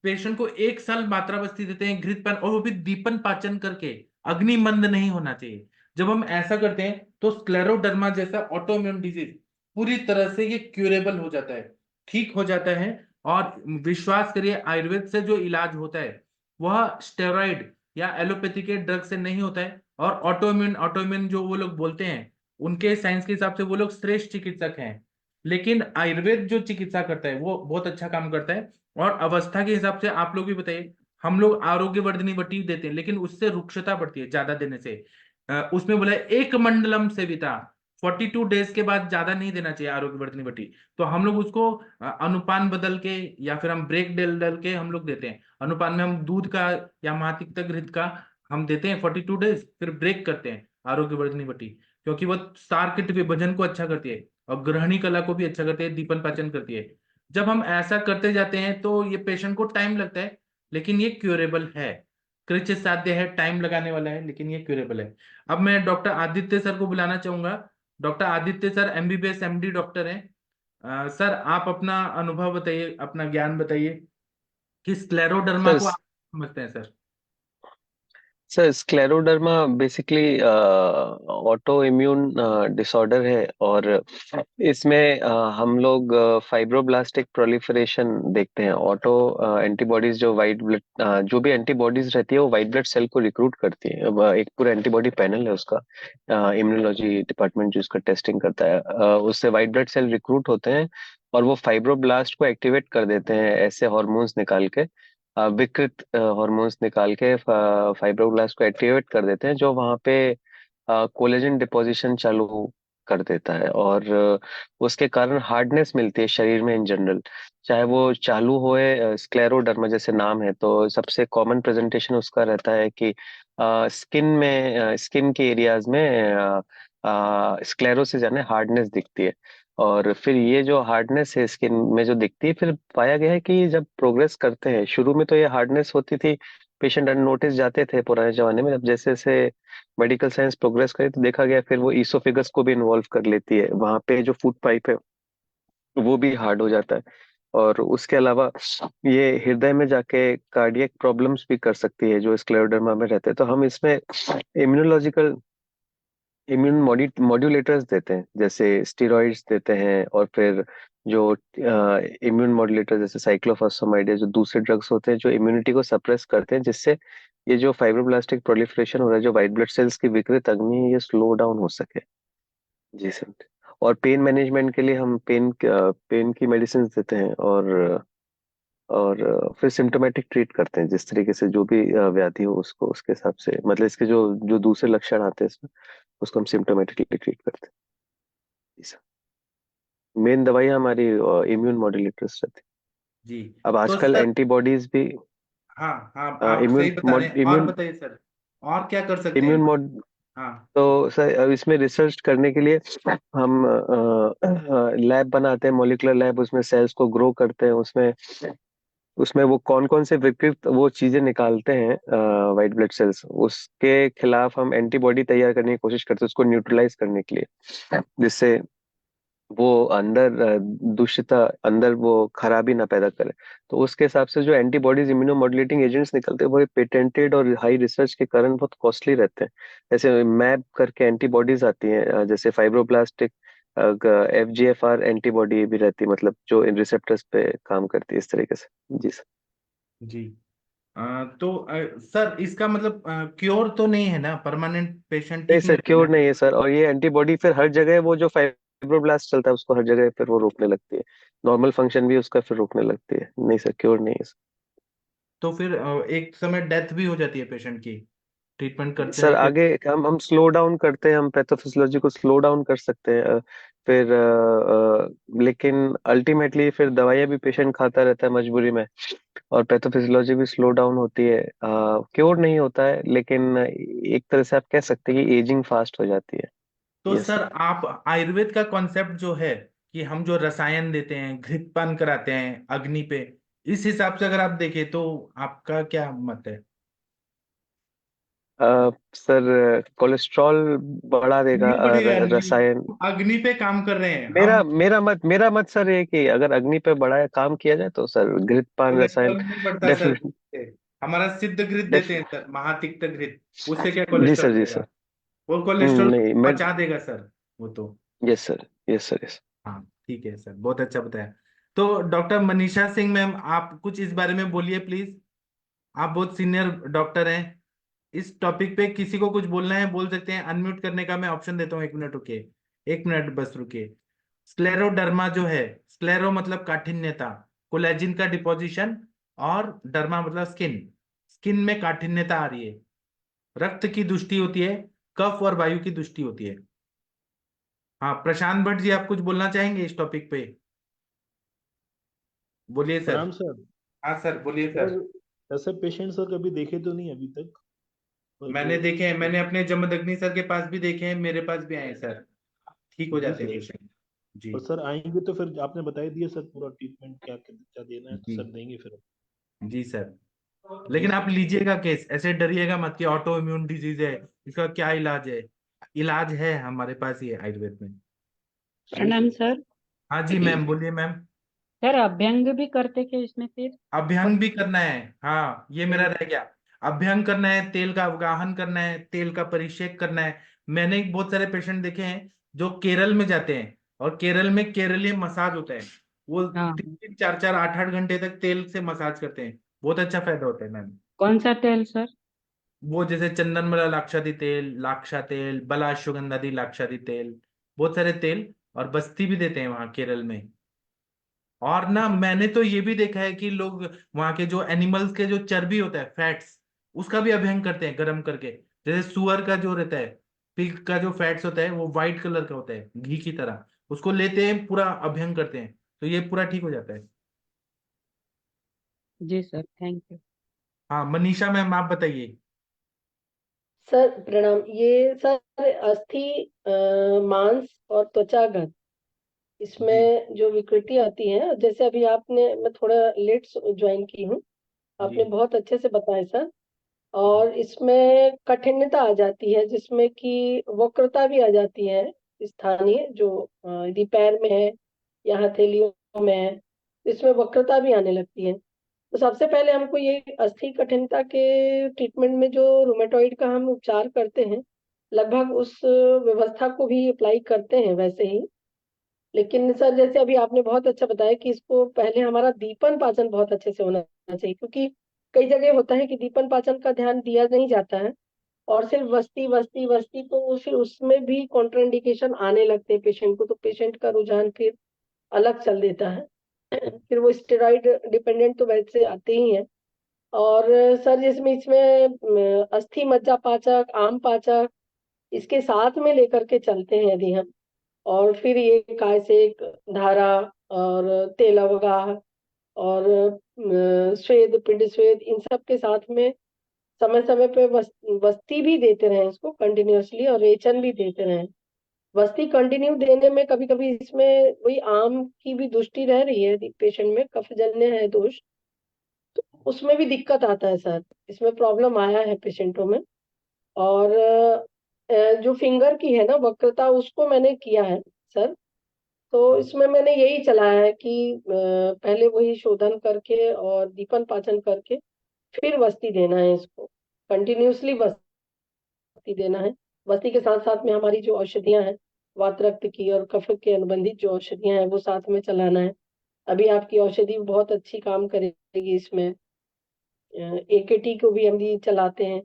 Speaker 2: पेशेंट को 1 साल मात्रा बस्ती देते हैं घृत पान, और वो भी दीपन पाचन करके, अग्नि मंद नहीं होना चाहिए। जब हम ऐसा करते हैं तो स्क्लेरोडर्मा जैसा ऑटोइम्यून डिजीज पूरी तरह से ये क्यूरेबल हो जाता है, ठीक हो जाता है। और विश्वास करिए आयुर्वेद से जो इलाज होता है वह स्टेरॉइड या एलोपैथी के ड्रग से नहीं होता है, और ऑटोइम्यून ऑटोइम्यून जो वो लोग बोलते हैं उनके साइंस के हिसाब से वो लोग श्रेष्ठ चिकित्सक हैं, लेकिन आयुर्वेद जो चिकित्सा करता है वो बहुत अच्छा काम करता है। और अवस्था के हिसाब से आप लोग भी बताइए, हम लोग आरोग्य वर्धनी बटी देते हैं लेकिन उससे रुक्षता बढ़ती है ज्यादा देने से। उसमें बोला है एक मंडलम सेविता, 42 डेज के बाद ज्यादा नहीं देना चाहिए आरोग्य वर्धनी बटी। तो हम लोग उसको अनुपान बदल के या फिर हम ब्रेक डल डल के हम लोग देते हैं, अनुपान में हम दूध का या महातिक्त घृत का हम देते हैं 42 डेज, फिर ब्रेक करते हैं आरोग्य वर्धनी बटी, क्योंकि वो सारकिट विभाजन को अच्छा करती है और ग्रहणी कला को भी अच्छा करती है, दीपन पाचन करती है। जब हम ऐसा करते जाते हैं तो ये पेशेंट को टाइम लगता है, लेकिन ये क्यूरेबल है, कृच्य साध्य है, टाइम लगाने वाला है, लेकिन ये क्यूरेबल है। अब मैं डॉक्टर आदित्य सर को बुलाना चाहूंगा। Doctor Aditya sir MBBS MD doctor हैं। सर आप अपना अनुभव बताइए, अपना ज्ञान बताइए कि स्क्लेरोडर्मा
Speaker 4: सर
Speaker 2: को आप समझते हैं sir.
Speaker 4: Sir scleroderma basically auto immune disorder है, और इसमें हम लोग फाइब्रोब्लास्टिक प्रोलिफरेशन देखते हैं। ऑटो एंटीबॉडीज जो वाइट ब्लड जो भी एंटीबॉडीज रहती है वो वाइट ब्लड सेल को रिक्रूट करती है। एक पूरा एंटीबॉडी पैनल है उसका, इम्यूनोलॉजी डिपार्टमेंट जो इसका टेस्टिंग करता है, उससे वाइट ब्लड सेल रिक्रूट होते हैं और वो फाइब्रोब्लास्ट को एक्टिवेट कर देते हैं ऐसे हॉर्मोन्स निकाल के, विकृत हार्मोन्स निकाल के फाइब्रोब्लास्ट को एक्टिवेट कर देते हैं, जो वहाँ पे कोलेजन डिपोजिशन चालू कर देता है, और उसके कारण हार्डनेस मिलती है शरीर में इन जनरल। चाहे वो चालू होए स्क्लेरोडर्मा जैसे नाम है, तो सबसे कॉमन प्रेजेंटेशन उसका रहता है कि स्किन के एरियाज में स्क्लेरोसिस यानी हार्डनेस दिखती है। और फिर ये जो हार्डनेस है स्किन में जो दिखती है, फिर पाया गया है कि जब प्रोग्रेस करते हैं, शुरू में तो ये हार्डनेस होती थी, पेशेंट अननोटिस जाते थे पुराने जमाने में। अब जैसे जैसे मेडिकल साइंस प्रोग्रेस करे तो देखा गया फिर वो ईसोफेगस को भी इन्वॉल्व कर लेती है, वहां पे जो फूड पाइप है वो भी हार्ड हो जाता है। और उसके अलावा ये हृदय में जाके कार्डियक प्रॉब्लम्स भी कर सकती है जो स्क्लेरोडर्मा में रहते हैं। तो हम इसमें इम्यूनोलॉजिकल इम्यून मॉड्यूलेटर्स देते हैं, जैसे स्टेरॉइड्स देते हैं, और फिर जो इम्यून मॉड्यूलेटर जैसे साइक्लोफॉस्फेमाइड, जो दूसरे ड्रग्स होते हैं जो इम्यूनिटी को सप्रेस करते हैं, जिससे ये जो फाइब्रोब्लास्टिक प्रोलिफरेशन हो रहा है, जो व्हाइट ब्लड सेल्स की विकृत अग्नि है, ये स्लो डाउन हो सके। जी सर। और पेन मैनेजमेंट के लिए हम पेन की मेडिसिन देते हैं, और फिर सिम्टोमेटिक ट्रीट करते हैं, जिस तरीके से जो भी व्याधि हो उसको उसके हिसाब से, मतलब इसके जो जो दूसरे लक्षण आते हैं इसमें, उसको हम सिम्टोमेटिकली ट्रीट करते हैं। जी सर। मेन दवाई हमारी इम्यून मॉड्यूलेटर्स रहती
Speaker 2: जी।
Speaker 4: है। अब
Speaker 2: तो
Speaker 4: आजकल
Speaker 2: सर,
Speaker 4: एंटीबॉडीज भी
Speaker 2: हाँ हाँ, आप
Speaker 4: इम्यून
Speaker 2: सही बता रहे हैं, और
Speaker 4: इम्यून
Speaker 2: बताइए सर, और क्या कर सकते हैं?
Speaker 4: इम्यून मॉड
Speaker 2: हाँ।
Speaker 4: तो सर अब इसमें रिसर्च करने के लिए हम लैब बनाते हैं, मॉलिक्यूलर लैब, उसमें सेल्स को ग्रो करते हैं, उसमें उसमें वो कौन कौन से विकृत वो चीजें निकालते हैं व्हाइट ब्लड सेल्स, उसके खिलाफ हम एंटीबॉडी तैयार करने की कोशिश करते हैं उसको न्यूट्रलाइज करने के लिए, जिससे वो अंदर दूषित अंदर वो खराबी ना पैदा करे। तो उसके हिसाब से जो एंटीबॉडीज इम्यूनोमॉड्यूलेटिंग एजेंट्स निकलते हैं वो पेटेंटेड और हाई रिसर्च के कारण बहुत कॉस्टली रहते हैं। जैसे मैप करके एंटीबॉडीज आती हैं, जैसे फाइब्रोब्लास्टिक FGFR एंटीबॉडी भी रहती है, मतलब जो इन रिसेप्टर्स पे काम करती है इस तरीके से। जी सर।
Speaker 2: जी। तो सर, इसका मतलब क्योर तो नहीं है ना, परमानेंट पेशेंट
Speaker 4: नहीं
Speaker 2: ठीक नहीं
Speaker 4: सर,
Speaker 2: रहेगा?
Speaker 4: क्योर नहीं है सर, और ये एंटीबॉडी फिर हर जगह वो जो फाइब्रोब्लास्ट चलता है उसको हर जगह फिर वो रोकने लगती है, नॉर्मल फंक्शन भी उसका फिर रोकने लगती है। नहीं सर, क्योर नहीं है सर।
Speaker 2: तो फिर एक समय डेथ भी हो जाती है पेशेंट की, ट्रीटमेंट करते
Speaker 4: सर
Speaker 2: रहते?
Speaker 4: आगे हम स्लो डाउन करते हैं, हम पैथोफिजियोलॉजी को स्लो डाउन कर सकते हैं, फिर लेकिन अल्टीमेटली फिर दवाइयाँ भी पेशेंट खाता रहता है मजबूरी में, और पैथोफिजियोलॉजी भी स्लो डाउन होती है। क्योर नहीं होता है, लेकिन एक तरह से आप कह सकते हैं कि एजिंग फास्ट हो जाती है।
Speaker 2: तो
Speaker 4: यस
Speaker 2: सर,
Speaker 4: सर।
Speaker 2: आप आयुर्वेद का कॉन्सेप्ट जो है कि हम जो रसायन देते हैं, घृतपान कराते हैं अग्नि पे, इस हिसाब से अगर आप देखें तो आपका क्या मत है?
Speaker 4: सर कोलेस्ट्रॉल बढ़ा देगा
Speaker 2: नहीं बढ़ेगा, नहीं।
Speaker 4: रसायन।
Speaker 2: अग्नि पे काम कर रहे हैं
Speaker 4: मेरा
Speaker 2: हम।
Speaker 4: मेरा मत सर है कि अगर अग्नि पे बढ़ाया काम किया जाए तो सर घृतपान रसायन
Speaker 2: कोलेस्ट्रॉल नहीं बढ़ता सर।
Speaker 4: डेफिनेटली।
Speaker 2: हमारा सिद्ध घृत देते हैं सर, महातिक्त घृत। उससे क्या
Speaker 4: जी
Speaker 2: कोलेस्ट्रॉल
Speaker 4: सर, जी
Speaker 2: बढ़ेगा?
Speaker 4: सर।
Speaker 2: वो कोलेस्ट्रॉल
Speaker 4: नहीं मैं।
Speaker 2: पचा देगा सर, वो तो।
Speaker 4: Yes sir, yes sir, yes.
Speaker 2: हाँ, ठीक है सर, बहुत अच्छा बताया। तो डॉक्टर मनीषा सिंह मैम, आप कुछ इस बारे में बोलिए प्लीज। आप बहुत सीनियर डॉक्टर हैं, इस टॉपिक पे किसी को कुछ बोलना है बोल सकते हैं। अनम्यूट करने का मैं ऑप्शन देता हूँ, 1 मिनट रुकिए, 1 मिनट बस रुकिए। स्क्लेरोडर्मा जो है, स्क्लेरो मतलब काठिन्यता, कोलेजिन का डिपोजिशन, और डर्मा मतलब स्किन, स्किन में काठिन्यता आ रही है, रक्त की दुष्टि होती है, कफ और वायु की दुष्टि होती है। हाँ, प्रशांत भट्ट जी, आप कुछ बोलना चाहेंगे इस टॉपिक पे? बोलिए सर।
Speaker 6: प्रणाम सर।
Speaker 2: हाँ सर, बोलिए सर।
Speaker 6: सर ऐसे पेशेंट सर कभी देखे तो नहीं अभी तक, पर जो
Speaker 2: मैंने देखे हैं, मैंने अपने जमदग्नि सर के पास भी देखे हैं, मेरे पास भी आए हैं सर, ठीक हो
Speaker 6: जी
Speaker 2: जाते हैं
Speaker 6: सर।
Speaker 2: पेशेंट। जी।
Speaker 6: और सर आएंगे तो फिर आपने बता ही दिया सर पूरा ट्रीटमेंट क्या क्या देना है, तो
Speaker 2: जी।
Speaker 6: सर देंगे फिर।
Speaker 2: जी सर।
Speaker 6: जी
Speaker 2: लेकिन आप
Speaker 6: सर।
Speaker 2: लीजिएगा केस, ऐसे डरिएगा मत कि ऑटो इम्यून डिजीज है, इसका क्या इलाज है। इलाज है हमारे पास ही है आयुर्वेद में।
Speaker 6: जी
Speaker 5: प्रणाम
Speaker 6: सर।
Speaker 5: सर।
Speaker 2: हाँ जी मैम, बोलिए मैम।
Speaker 5: सर अभ्यंग भी करते क्या इसमें फिर?
Speaker 2: अभ्यंग भी करना है, हाँ, ये मेरा रह गया। अभ्यंग करना है, तेल का अवगाहन करना है, तेल का परिषेक करना है। मैंने बहुत सारे पेशेंट देखे हैं जो केरल में जाते हैं, और केरल में केरलीय मसाज होता है, वो
Speaker 5: हाँ।
Speaker 2: 3 3 4 4 8 8 घंटे तक तेल से मसाज करते हैं, बहुत अच्छा फायदा होता है मैम।
Speaker 5: कौन सा तेल सर?
Speaker 2: वो जैसे चंदनमला लाक्षादी तेल, लाक्षा तेल, बला अश्वगंधादी लाक्षादी तेल, बहुत सारे तेल, और बस्ती भी देते हैं वहां केरल में। और ना मैंने तो ये भी देखा है कि लोग वहां के जो एनिमल्स के जो चर्बी होता है, फैट्स, उसका भी अभ्यंग करते हैं गर्म करके। जैसे सुअर का जो रहता है, पिग का जो फैट्स होता है वो व्हाइट कलर का होता है घी की तरह, उसको लेते हैं, पूरा अभ्यंग करते हैं, तो ये पूरा ठीक हो जाता है।
Speaker 5: जी सर, थैंक यू।
Speaker 2: हाँ मनीषा मैम, आप बताइए।
Speaker 7: सर प्रणाम। ये सर अस्थि, मांस और त्वचा घन,
Speaker 2: जी
Speaker 7: इसमें जो विकृति आती है, जैसे अभी आपने, मैं थोड़ा लेट ज्वाइन की हूँ,
Speaker 2: जी
Speaker 7: आपने बहुत अच्छे से बताया सर। और इसमें कठिनता आ जाती है, जिसमें कि वक्रता भी आ जाती है स्थानीय, जो यदि पैर में है या हथेलियों में है, इसमें वक्रता भी आने लगती है। तो सबसे पहले हमको ये अस्थि कठिनता के ट्रीटमेंट में जो रूमेटॉइड का हम उपचार करते हैं, लगभग उस व्यवस्था को भी अप्लाई करते हैं वैसे ही। लेकिन सर जैसे अभी आपने बहुत अच्छा बताया कि इसको पहले हमारा दीपन पाचन बहुत अच्छे से होना चाहिए, क्योंकि कई जगह होता है कि दीपन पाचन का ध्यान दिया नहीं जाता है, और सिर्फ वस्ती वस्ती वस्ती, तो फिर उसमें भी कॉन्ट्राइंडिकेशन आने लगते हैं पेशेंट को, तो पेशेंट का रुझान फिर अलग चल देता है। फिर वो स्टेरॉइड डिपेंडेंट तो वैसे आते ही हैं। और सर जिसमें इसमें अस्थि मज्जा पाचक, आम पाचक, इसके साथ में लेकर के चलते हैं यदि हम, और फिर ये कायसेक, धारा और तेल अवगाह और स्वेद, पिंड स्वेद, इन सब के साथ में समय समय पे वस्ती भी देते रहे इसको कंटिन्यूअसली, और रेचन भी देते रहे। वस्ती कंटिन्यू देने में कभी कभी इसमें वही आम की भी दुष्टि रह रही है, पेशेंट में कफजन्य है दोष, तो उसमें भी दिक्कत आता है सर, इसमें प्रॉब्लम आया है पेशेंटों में। और जो फिंगर की है ना वक्रता, उसको मैंने किया है सर। तो इसमें मैंने यही चलाया है कि पहले वही शोधन करके और दीपन पाचन करके फिर वस्ती देना है इसको, कंटिन्यूअसली वस्ती देना है। वस्ती के साथ साथ में हमारी जो औषधियां हैं, वात रक्त की और कफ के अनुबंधित जो औषधियां हैं, वो साथ में चलाना है। अभी आपकी औषधि बहुत अच्छी काम करेगी इसमें। एकेटी को भी हम भी चलाते हैं,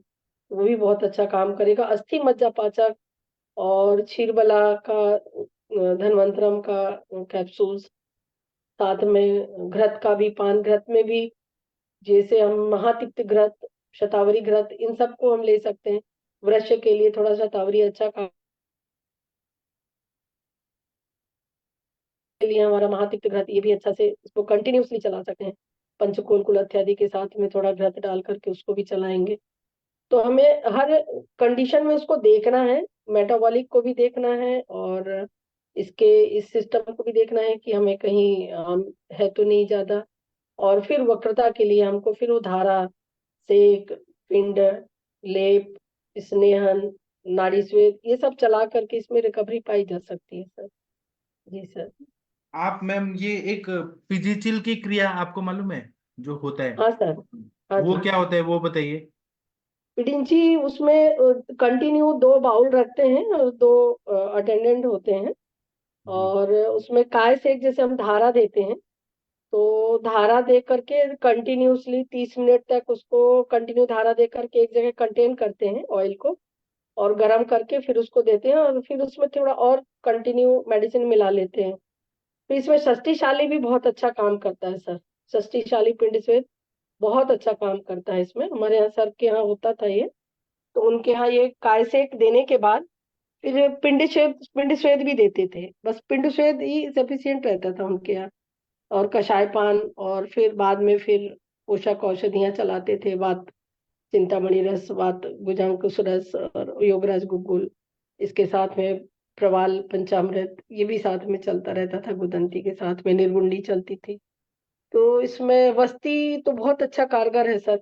Speaker 7: वो भी बहुत अच्छा काम करेगा। अस्थि मज्जा पाचक और क्षीरबला का, धनवंतरम का कैप्सूल्स, साथ में घृत का भी, पान घृत में भी, जैसे हम महातिक्त घृत, शतावरी घृत, इन सबको हम ले सकते हैं। वृश्य के लिए थोड़ा शतावरी अच्छा काम के लिए हमारा महातिक्त घृत, ये भी अच्छा से इसको कंटिन्यूअसली चला सकते हैं। पंचकोल कुल इत्यादि के साथ में थोड़ा घृत डाल करके उसको भी चलाएंगे। तो हमें हर कंडीशन में उसको देखना है, मेटाबॉलिक को भी देखना है, और इसके इस सिस्टम को भी देखना है कि हमें कहीं है तो नहीं ज्यादा। और फिर वक्रता के लिए हमको फिर वो धारा, सेक, पिंड, लेप, स्नेहन, नाड़ी स्वेद, ये सब चला करके इसमें रिकवरी पाई जा सकती है सर। जी सर।
Speaker 2: आप मैम, ये एक फिजिचिल की क्रिया आपको मालूम है जो होता है,
Speaker 7: हाँ सर। हाँ
Speaker 2: वो
Speaker 7: जी।
Speaker 2: क्या होता है वो बताइए।
Speaker 7: पिडिंची, उसमें कंटिन्यू 2 बाउल रखते हैं और 2 अटेंडेंट होते हैं,
Speaker 2: जी
Speaker 7: और उसमें काय से जैसे हम धारा देते हैं, तो धारा दे करके कंटिन्यूअसली 30 मिनट तक उसको कंटिन्यू धारा दे करके एक जगह कंटेन करते हैं ऑयल को, और गर्म करके फिर उसको देते हैं, और फिर उसमें थोड़ा और कंटिन्यू मेडिसिन मिला लेते हैं। तो इसमें षष्टिशाली भी बहुत अच्छा काम करता है सर। षष्टिशाली पिंड स्वेद बहुत अच्छा काम करता है इसमें। हमारे यहाँ सर के यहाँ होता था ये, तो उनके यहाँ ये कायसेक देने के बाद फिर पिंड स्वेद भी देते थे, बस पिंड स्वेद ही सफिशियंट रहता था उनके यहाँ। और कषाय पान, और फिर बाद में फिर पोषक औषधियां चलाते थे, वात चिंतामणि रस, वात भुजंकुश रस, और योगराज गुग्गुल, इसके साथ में प्रवाल पंचामृत, ये भी साथ में चलता रहता था। गुदंती के साथ में निर्गुंडी चलती थी। तो इसमें वस्ती तो बहुत अच्छा कारगर है सर।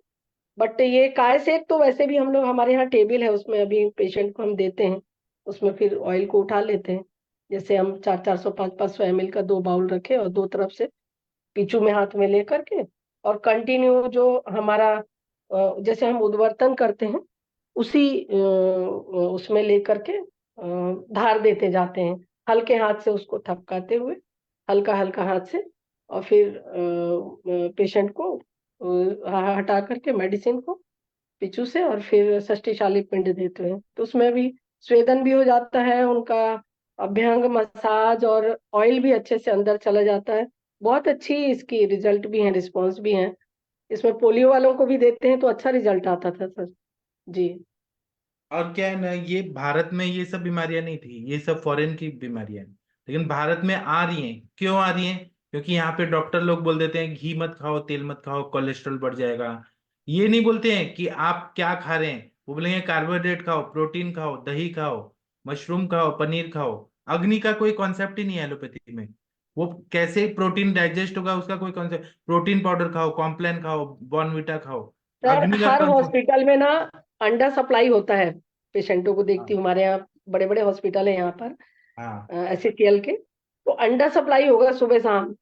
Speaker 7: बट ये काय सेक तो वैसे भी हम लोग, हमारे यहाँ टेबल है, उसमें अभी पेशेंट को हम देते हैं, उसमें फिर ऑयल को उठा लेते हैं। जैसे हम 400 500 ml का 2 बाउल रखे, और 2 तरफ से पीछू में हाथ में लेकर के, और कंटिन्यू जो हमारा जैसे हम उद्वर्तन करते हैं, उसी उसमें लेकर के धार देते जाते हैं, हल्के हाथ से उसको थपकाते हुए, हल्का हल्का हाथ से। और फिर पेशेंट को हटा करके मेडिसिन को पीछू से, और फिर षष्टिशाली पिंड देते हैं, तो उसमें भी स्वेदन भी हो जाता है उनका, अभ्यंग, मसाज, और ऑयल भी अच्छे से अंदर चला जाता है, बहुत अच्छी इसकी रिजल्ट भी है, रिस्पॉन्स भी है। इसमें पोलियो वालों को भी देते हैं तो अच्छा रिजल्ट आता था सर। जी।
Speaker 2: और क्या है ना, ये भारत में ये सब बीमारियां नहीं थी, ये सब फॉरेन की बीमारियां हैं। लेकिन भारत में आ रही हैं, क्यों आ रही हैं? क्योंकि यहाँ पे डॉक्टर लोग बोल देते हैं घी मत खाओ, तेल मत खाओ, कोलेस्ट्रॉल बढ़ जाएगा। ये नहीं बोलते हैं कि आप क्या खा रहे हैं, वो बोलेंगे कार्बोहाइड्रेट खाओ, प्रोटीन खाओ, दही खाओ, मशरूम खाओ, पनीर खाओ। अग्नि का कोई कॉन्सेप्ट ही नहीं है एलोपैथी में। वो कैसे प्रोटीन डाइजेस्ट होगा उसका कोई कॉन्सेप्ट। प्रोटीन पाउडर खाओ, कॉम्प्लान खाओ, बॉर्नविटा खाओ।
Speaker 7: सर
Speaker 2: अग्नि का
Speaker 7: हर
Speaker 2: कॉन्सेप्ट।
Speaker 7: हॉस्पिटल में ना अंडा सप्लाई होता है, पेशेंटों को देखती
Speaker 2: हाँ,
Speaker 7: हूँ, हमारे यहाँ बड़े बड़े हॉस्पिटल है यहाँ पर,
Speaker 2: हाँ,
Speaker 7: एससीसीएल के। तो अंडा सप्लाई होगा सुबह शाम,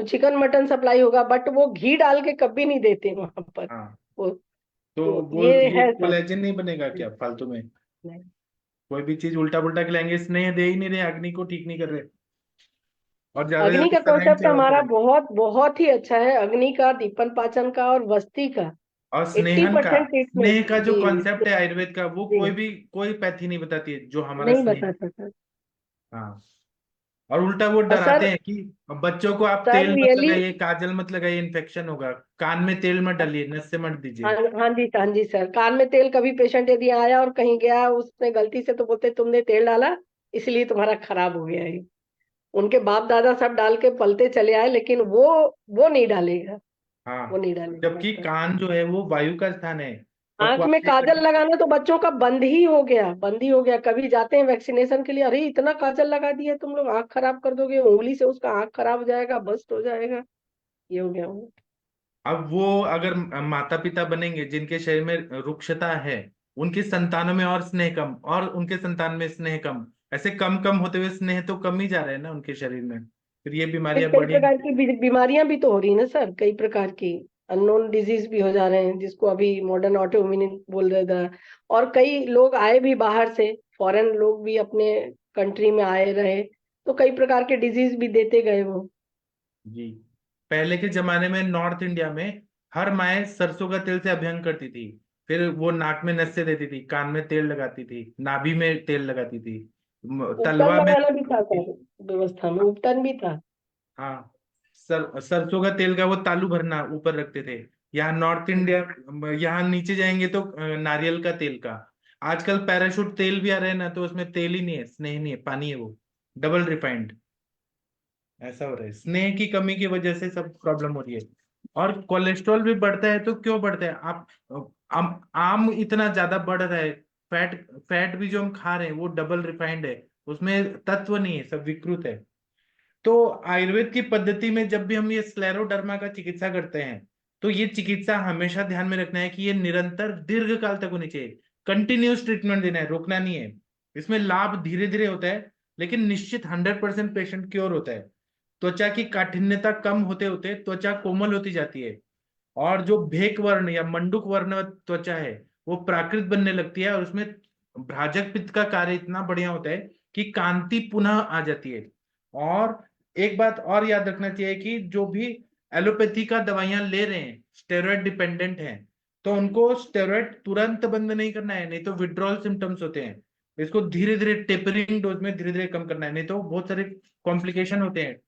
Speaker 7: चिकन मटन सप्लाई होगा, बट वो घी डाल के कभी नहीं देते वहां पर।
Speaker 2: हाँ।
Speaker 7: वो
Speaker 2: तो
Speaker 7: तो
Speaker 2: वो
Speaker 7: ये
Speaker 2: ये
Speaker 7: है सर।
Speaker 2: कोलेजन नहीं बनेगा क्या फालतू में?
Speaker 7: नहीं।
Speaker 2: कोई भी चीज उल्टा पुल्टा खिलाएंगे, स्नेह दे ही नहीं रहे, अग्नि को ठीक नहीं कर रहे। और ज्यादा से
Speaker 7: अग्नि
Speaker 2: ज्यादा
Speaker 7: का
Speaker 2: सलाइन
Speaker 7: कॉन्सेप्ट
Speaker 2: चढ़ाते
Speaker 7: हमारा
Speaker 2: रहे।
Speaker 7: बहुत बहुत ही अच्छा है, अग्नि का, दीपन पाचन का और वस्ती का।
Speaker 2: और
Speaker 7: एट्टी
Speaker 2: स्नेहन का,
Speaker 7: परसेंट ट्रीटमेंट
Speaker 2: स्नेह का जो
Speaker 7: जी।
Speaker 2: कॉन्सेप्ट है आयुर्वेद का, वो
Speaker 7: जी
Speaker 2: कोई पैथी नहीं बताती है जो हमारा
Speaker 7: नहीं
Speaker 2: स्नेह।
Speaker 7: बताता सर।
Speaker 2: हाँ। और उल्टा वो
Speaker 7: और
Speaker 2: डराते
Speaker 7: सर,
Speaker 2: हैं कि बच्चों को आप
Speaker 7: सर
Speaker 2: तेल मत
Speaker 7: रियली,
Speaker 2: लगाइए, काजल मत लगाइए, इन्फेक्शन होगा, कान में तेल मत डालिए, नस से मत
Speaker 7: हाँ
Speaker 2: दीजिए।
Speaker 7: हाँ जी, हाँ जी सर, कान में तेल कभी पेशेंट यदि आया और कहीं गया उसने गलती से, तो बोलते तुमने तेल डाला इसलिए तुम्हारा खराब हो गया है। उनके बाप दादा सब डाल के पलते चले आए, लेकिन वो नहीं डालेगा, वो
Speaker 2: हाँ।
Speaker 7: नहीं डालेगा
Speaker 2: जबकि
Speaker 7: डॉक्टर।
Speaker 2: कान जो है वो वायु का स्थान है।
Speaker 7: आंख
Speaker 2: बकवास
Speaker 7: में
Speaker 2: नहीं
Speaker 7: काजल
Speaker 2: करनी।
Speaker 7: लगाना तो बच्चों का बंद ही हो गया, बंद ही हो गया। कभी जाते हैं वैक्सीनेशन के लिए, अरे इतना काजल लगा दिया तुम लोग, आंख खराब कर दोगे, उंगली से उसका आंख खराब हो जाएगा, बस्ट हो जाएगा, ये हो गया वो।
Speaker 2: अब वो अगर माता पिता बनेंगे जिनके शरीर में रुक्षता है, उनकी संतानों में और स्नेह कम, और उनके संतान में स्नेह कम, ऐसे कम कम होते हुए स्नेह तो कम ही जा रहे हैं ना उनके शरीर में। फिर ये
Speaker 7: फिर
Speaker 2: बीमारियां
Speaker 7: कई
Speaker 2: बढ़ी।
Speaker 7: प्रकार की बीमारियां भी तो हो रही ना सर, कई प्रकार की अननोन डिजीज भी हो जा रहे हैं, जिसको अभी मॉडर्न ऑटोइम्यून बोल रहे थे। और कई लोग आए भी बाहर से, फॉरेन लोग भी अपने कंट्री में आए रहे, तो कई प्रकार के डिजीज भी देते गए वो।
Speaker 2: जी। पहले के जमाने में नॉर्थ इंडिया में हर माए सरसों का तेल से अभ्यंग करती थी। फिर वो नाक में नसें देती थी, कान में तेल लगाती थी, नाभि में तेल लगाती थी,
Speaker 7: उपटन
Speaker 2: तलवा में
Speaker 7: लगाना भी था
Speaker 2: लगाती थी।
Speaker 7: सर, व्यवस्था में उपटन भी था।
Speaker 2: हाँ। सरसों का तेल का वो तालू भरना ऊपर रखते थे। यहाँ नॉर्थ इंडिया, यहाँ नीचे जाएंगे तो नारियल का तेल का। आजकल पैराशूट तेल भी आ रहे हैं ना, तो उसमें तेल ही नहीं है, स्नेह नहीं है, पानी है वो, डबल रिफाइंड। ऐसा हो रहा है, स्नेह की कमी की वजह से सब प्रॉब्लम हो रही है। और कोलेस्ट्रॉल भी बढ़ता है, तो क्यों बढ़ता है? आप आम इतना ज्यादा बढ़ रहा है। फैट फैट भी जो हम खा रहे हैं वो डबल रिफाइंड है, उसमें तत्व नहीं है, सब विकृत है। तो आयुर्वेद की पद्धति में जब भी हम ये स्क्लेरोडर्मा का चिकित्सा करते हैं, तो ये चिकित्सा हमेशा ध्यान में रखना है कि ये निरंतर दीर्घ काल तक होनी चाहिए। कंटिन्यूस ट्रीटमेंट देना है, रोकना नहीं है। इसमें लाभ धीरे धीरे होता है, लेकिन निश्चित 100% पेशेंट क्योर होता है। त्वचा की काठिन्यता कम होते होते त्वचा कोमल होती जाती है। और जो भेक वर्ण या मंडूक वर्ण त्वचा है, वो प्राकृत बनने लगती है, और उसमें भ्राजक पित्त का कार्य इतना बढ़िया होता है कि कांति पुनः आ जाती है। और एक बात और याद रखना चाहिए कि जो भी एलोपैथी का दवाइयां ले रहे हैं, स्टेरॉयड डिपेंडेंट हैं, तो उनको स्टेरॉयड तुरंत बंद नहीं करना है, नहीं तो विड्रॉल सिम्टम्स होते हैं। इसको धीरे धीरे टेपरिंग डोज में धीरे धीरे कम करना है, नहीं तो बहुत सारे कॉम्प्लिकेशन होते हैं।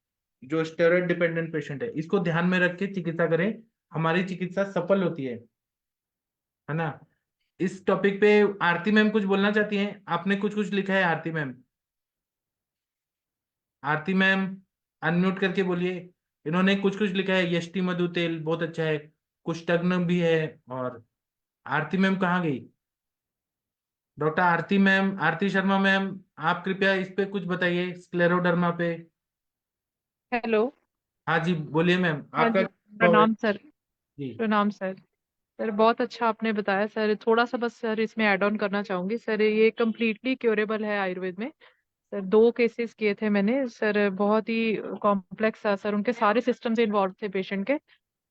Speaker 2: जो स्टेरॉयड डिपेंडेंट पेशेंट है, इसको ध्यान में रख के चिकित्सा करें, हमारी चिकित्सा सफल होती है ना। इस टॉपिक पे आरती मैम कुछ बोलना चाहती हैं? आपने कुछ कुछ लिखा है आरती मैम। आरती मैम, अनम्यूट करके बोलिए। इन्होंने कुछ कुछ लिखा है, यष्टि मधु तेल बहुत अच्छा है, कुष्ठग्न भी है। और आरती मैम कहाँ गई? डॉक्टर आरती मैम, आरती शर्मा मैम, आप कृपया इस पे कुछ बताइए, स्क्लेरोडर्मा पे।
Speaker 8: हेलो।
Speaker 2: हाँ जी, बोलिए मैम,
Speaker 8: हाँ
Speaker 2: आपका
Speaker 8: जी,
Speaker 2: क्या है?
Speaker 8: प्रणाम सर।
Speaker 2: जी।
Speaker 8: प्रणाम सर। सर बहुत अच्छा आपने बताया सर, थोड़ा सा बस सर इसमें ऐड ऑन करना चाहूंगी सर, ये कम्प्लीटली क्योरेबल है आयुर्वेद में। सर 2 केसेस किए थे मैंने सर, बहुत ही कॉम्प्लेक्स था सर, उनके सारे सिस्टम से इन्वॉल्व थे पेशेंट के।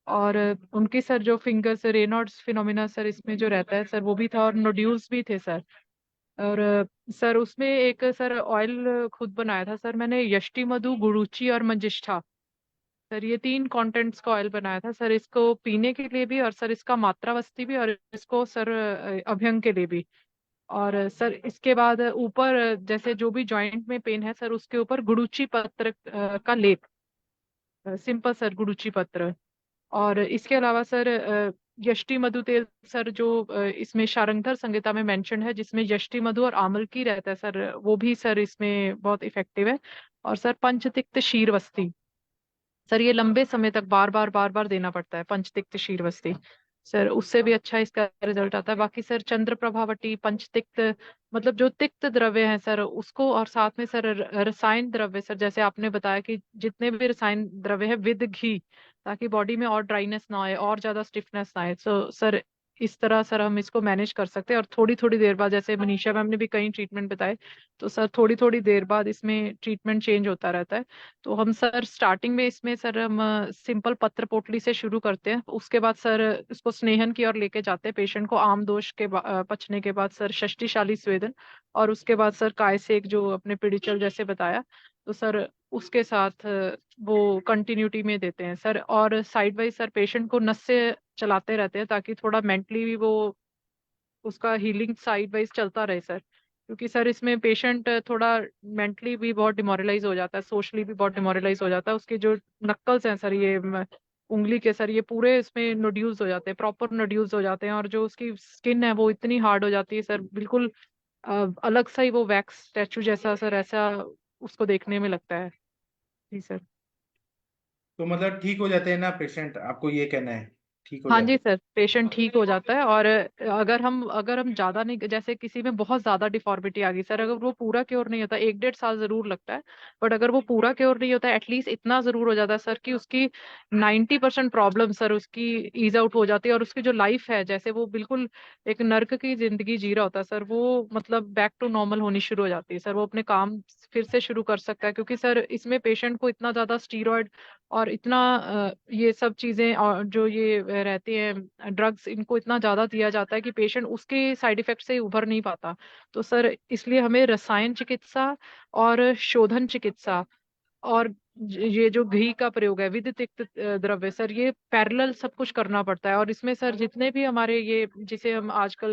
Speaker 8: और उनकी सर जो फिंगर्स रेनॉल्ड्स फिनोमिना सर इसमें जो रहता है सर वो भी था, और नोड्यूल्स भी थे सर। और सर उसमें एक सर ऑयल खुद बनाया था सर मैंने, यष्टि मधु, गुड़ूची और मंजिष्ठा। सर ये 3 कंटेंट्स का ऑयल बनाया था सर, इसको पीने के लिए भी, और सर इसका मात्रावस्थी भी, और इसको सर अभ्यंग के लिए भी। और सर इसके बाद ऊपर जैसे जो भी जॉइंट में पेन है सर, उसके ऊपर गुड़ूची पत्र का लेप। सिंपल सर गुड़ुची पत्र। और इसके अलावा सर यष्टि मधु तेल सर जो इसमें शारंगधर संहिता में मेंशन है, जिसमें यष्टि मधु और आमल की रहता है सर, वो भी सर इसमें बहुत इफेक्टिव है। और सर पंचतिक्त क्षीरवस्ती सर, ये लंबे समय तक बार बार देना पड़ता है, पंचतिक्त क्षीरवस्ती सर, उससे भी अच्छा इसका रिजल्ट आता है। बाकी सर चंद्र प्रभावटी पंचतिक्त, मतलब जो तिक्त द्रव्य हैं सर उसको, और साथ में सर रसायन द्रव्य सर, जैसे आपने बताया कि जितने भी रसायन द्रव्य है विद घी, ताकि बॉडी में और ड्राइनेस ना आए और ज्यादा स्टिफनेस ना आए। सो सर इस तरह सर हम इसको मैनेज कर सकते हैं। और थोड़ी थोड़ी देर बाद, जैसे मनीषा मैम ने भी कई ट्रीटमेंट बताए, तो सर थोड़ी थोड़ी देर बाद इसमें ट्रीटमेंट चेंज होता रहता है। तो हम सर स्टार्टिंग में इसमें सर हम सिंपल पत्र पोटली से शुरू करते हैं, उसके बाद सर इसको स्नेहन की ओर लेके जाते हैं पेशेंट को। आम दोष के पचने के बाद सर षष्टिशाली स्वेदन, और उसके बाद सर कायसेक जो अपने पिडिचल जैसे बताया, तो सर उसके साथ वो कंटिन्यूटी में देते हैं सर। और साइड वाइज सर पेशेंट को नस से चलाते रहते हैं, ताकि थोड़ा मेंटली भी वो उसका हीलिंग साइड वाइज चलता रहे सर। क्योंकि सर इसमें पेशेंट थोड़ा मेंटली भी बहुत डिमोरलाइज हो जाता है, सोशली भी बहुत डिमोरलाइज हो जाता है। उसके जो नक्कल्स हैं सर, ये उंगली के सर, ये पूरे इसमें नोड्यूल्स हो जाते हैं, प्रॉपर नोड्यूल्स हो जाते हैं। और जो उसकी स्किन है वो इतनी हार्ड हो जाती है सर, बिल्कुल अलग सा ही वो वैक्स स्टैचू जैसा सर, ऐसा उसको देखने में लगता है। जी सर।
Speaker 2: तो मतलब ठीक हो जाते हैं ना पेशेंट, आपको ये कहना है ठीक हो
Speaker 8: हाँ
Speaker 2: जाते
Speaker 8: जी
Speaker 2: हैं?
Speaker 8: सर, पेशेंट ठीक हो जाता है। और अगर हम ज्यादा नहीं, जैसे किसी में बहुत ज्यादा डिफॉर्मिटी आ गई सर, अगर वो पूरा क्योर नहीं होता, 1-1.5 साल जरूर लगता है, बट अगर वो पूरा क्योर नहीं होता, एटलीस्ट इतना जरूर हो जाता है सर कि उसकी 90% प्रॉब्लम सर उसकी ईज आउट हो जाती है। और उसकी जो लाइफ है, जैसे वो बिल्कुल एक नर्क की जिंदगी जी रहा होता है सर, वो मतलब बैक टू नॉर्मल होनी शुरू हो जाती है सर। वो अपने काम फिर से शुरू कर सकता है, क्योंकि सर इसमें पेशेंट को इतना ज्यादा स्टीरॉयड और इतना ये सब चीजें, और जो ये रहती हैं ड्रग्स, इनको इतना ज्यादा दिया जाता है कि पेशेंट उसके साइड इफेक्ट से उभर नहीं पाता। तो सर इसलिए हमें रसायन चिकित्सा और शोधन चिकित्सा और ये जो घी का प्रयोग है, विद्युत द्रव्य सर, ये पैरेलल सब कुछ करना पड़ता है। और इसमें सर जितने भी हमारे ये, जिसे हम आजकल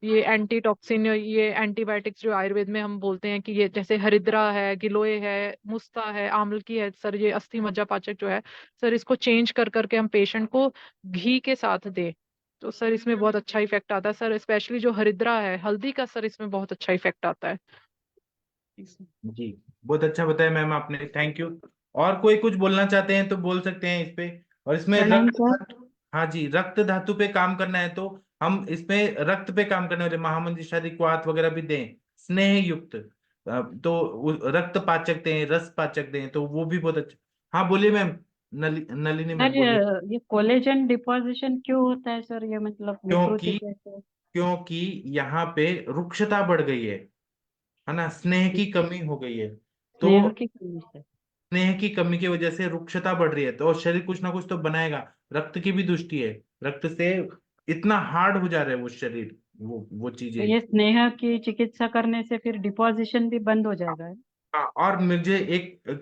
Speaker 8: ये एंटी टॉक्सिन, ये एंटीबायोटिक्स जो आयुर्वेद में हम बोलते हैं कि ये, जैसे हरिद्रा है, गिलोय है, मुस्ता है, आमलकी है सर, ये अस्थि मज्जा पाचक जो है सर, इसको चेंज कर करके हम पेशेंट को घी के साथ दे, तो सर इसमें बहुत अच्छा इफेक्ट आता है सर। स्पेशली जो हरिद्रा है, हल्दी का सर, इसमें बहुत अच्छा इफेक्ट आता है।
Speaker 2: जी, बहुत अच्छा बताया मैम आपने, थैंक यू। और कोई कुछ बोलना चाहते हैं तो बोल सकते हैं इस पे। और इसमें
Speaker 1: प्रणाम
Speaker 2: रक्त
Speaker 1: सर।
Speaker 2: धातु, हाँ जी, रक्त धातु पे काम करना है तो हम इसमें रक्त पे काम करने वाले महामंजिष्ठादि क्वाथ वगैरह भी दें, स्नेह युक्त। तो रक्त पाचक दें, रस पाचक दें, तो वो भी बहुत अच्छा। हाँ बोलिए मैम, नलिनी मैम
Speaker 1: सर
Speaker 2: बोलिए।
Speaker 1: ये कोलेजन डिपॉजिशन क्यों होता है सर, ये मतलब
Speaker 2: क्योंकि
Speaker 1: विकृति कैसे?
Speaker 2: क्योंकि यहाँ पे रुक्षता बढ़ गई है ना, स्नेह की कमी हो गई है। तो
Speaker 1: स्नेह की कमी से।
Speaker 2: स्नेह की कमी की वजह से रुक्षता बढ़ रही है, तो शरीर कुछ ना कुछ तो बनाएगा। रक्त की भी दृष्टि है, रक्त से इतना हार्ड हो जा रहा है वो शरीर, वो
Speaker 1: तो
Speaker 2: चीजें।
Speaker 1: ये स्नेह की चिकित्सा करने से फिर डिपॉजिशन भी बंद हो जाएगा है?
Speaker 2: हाँ, और मुझे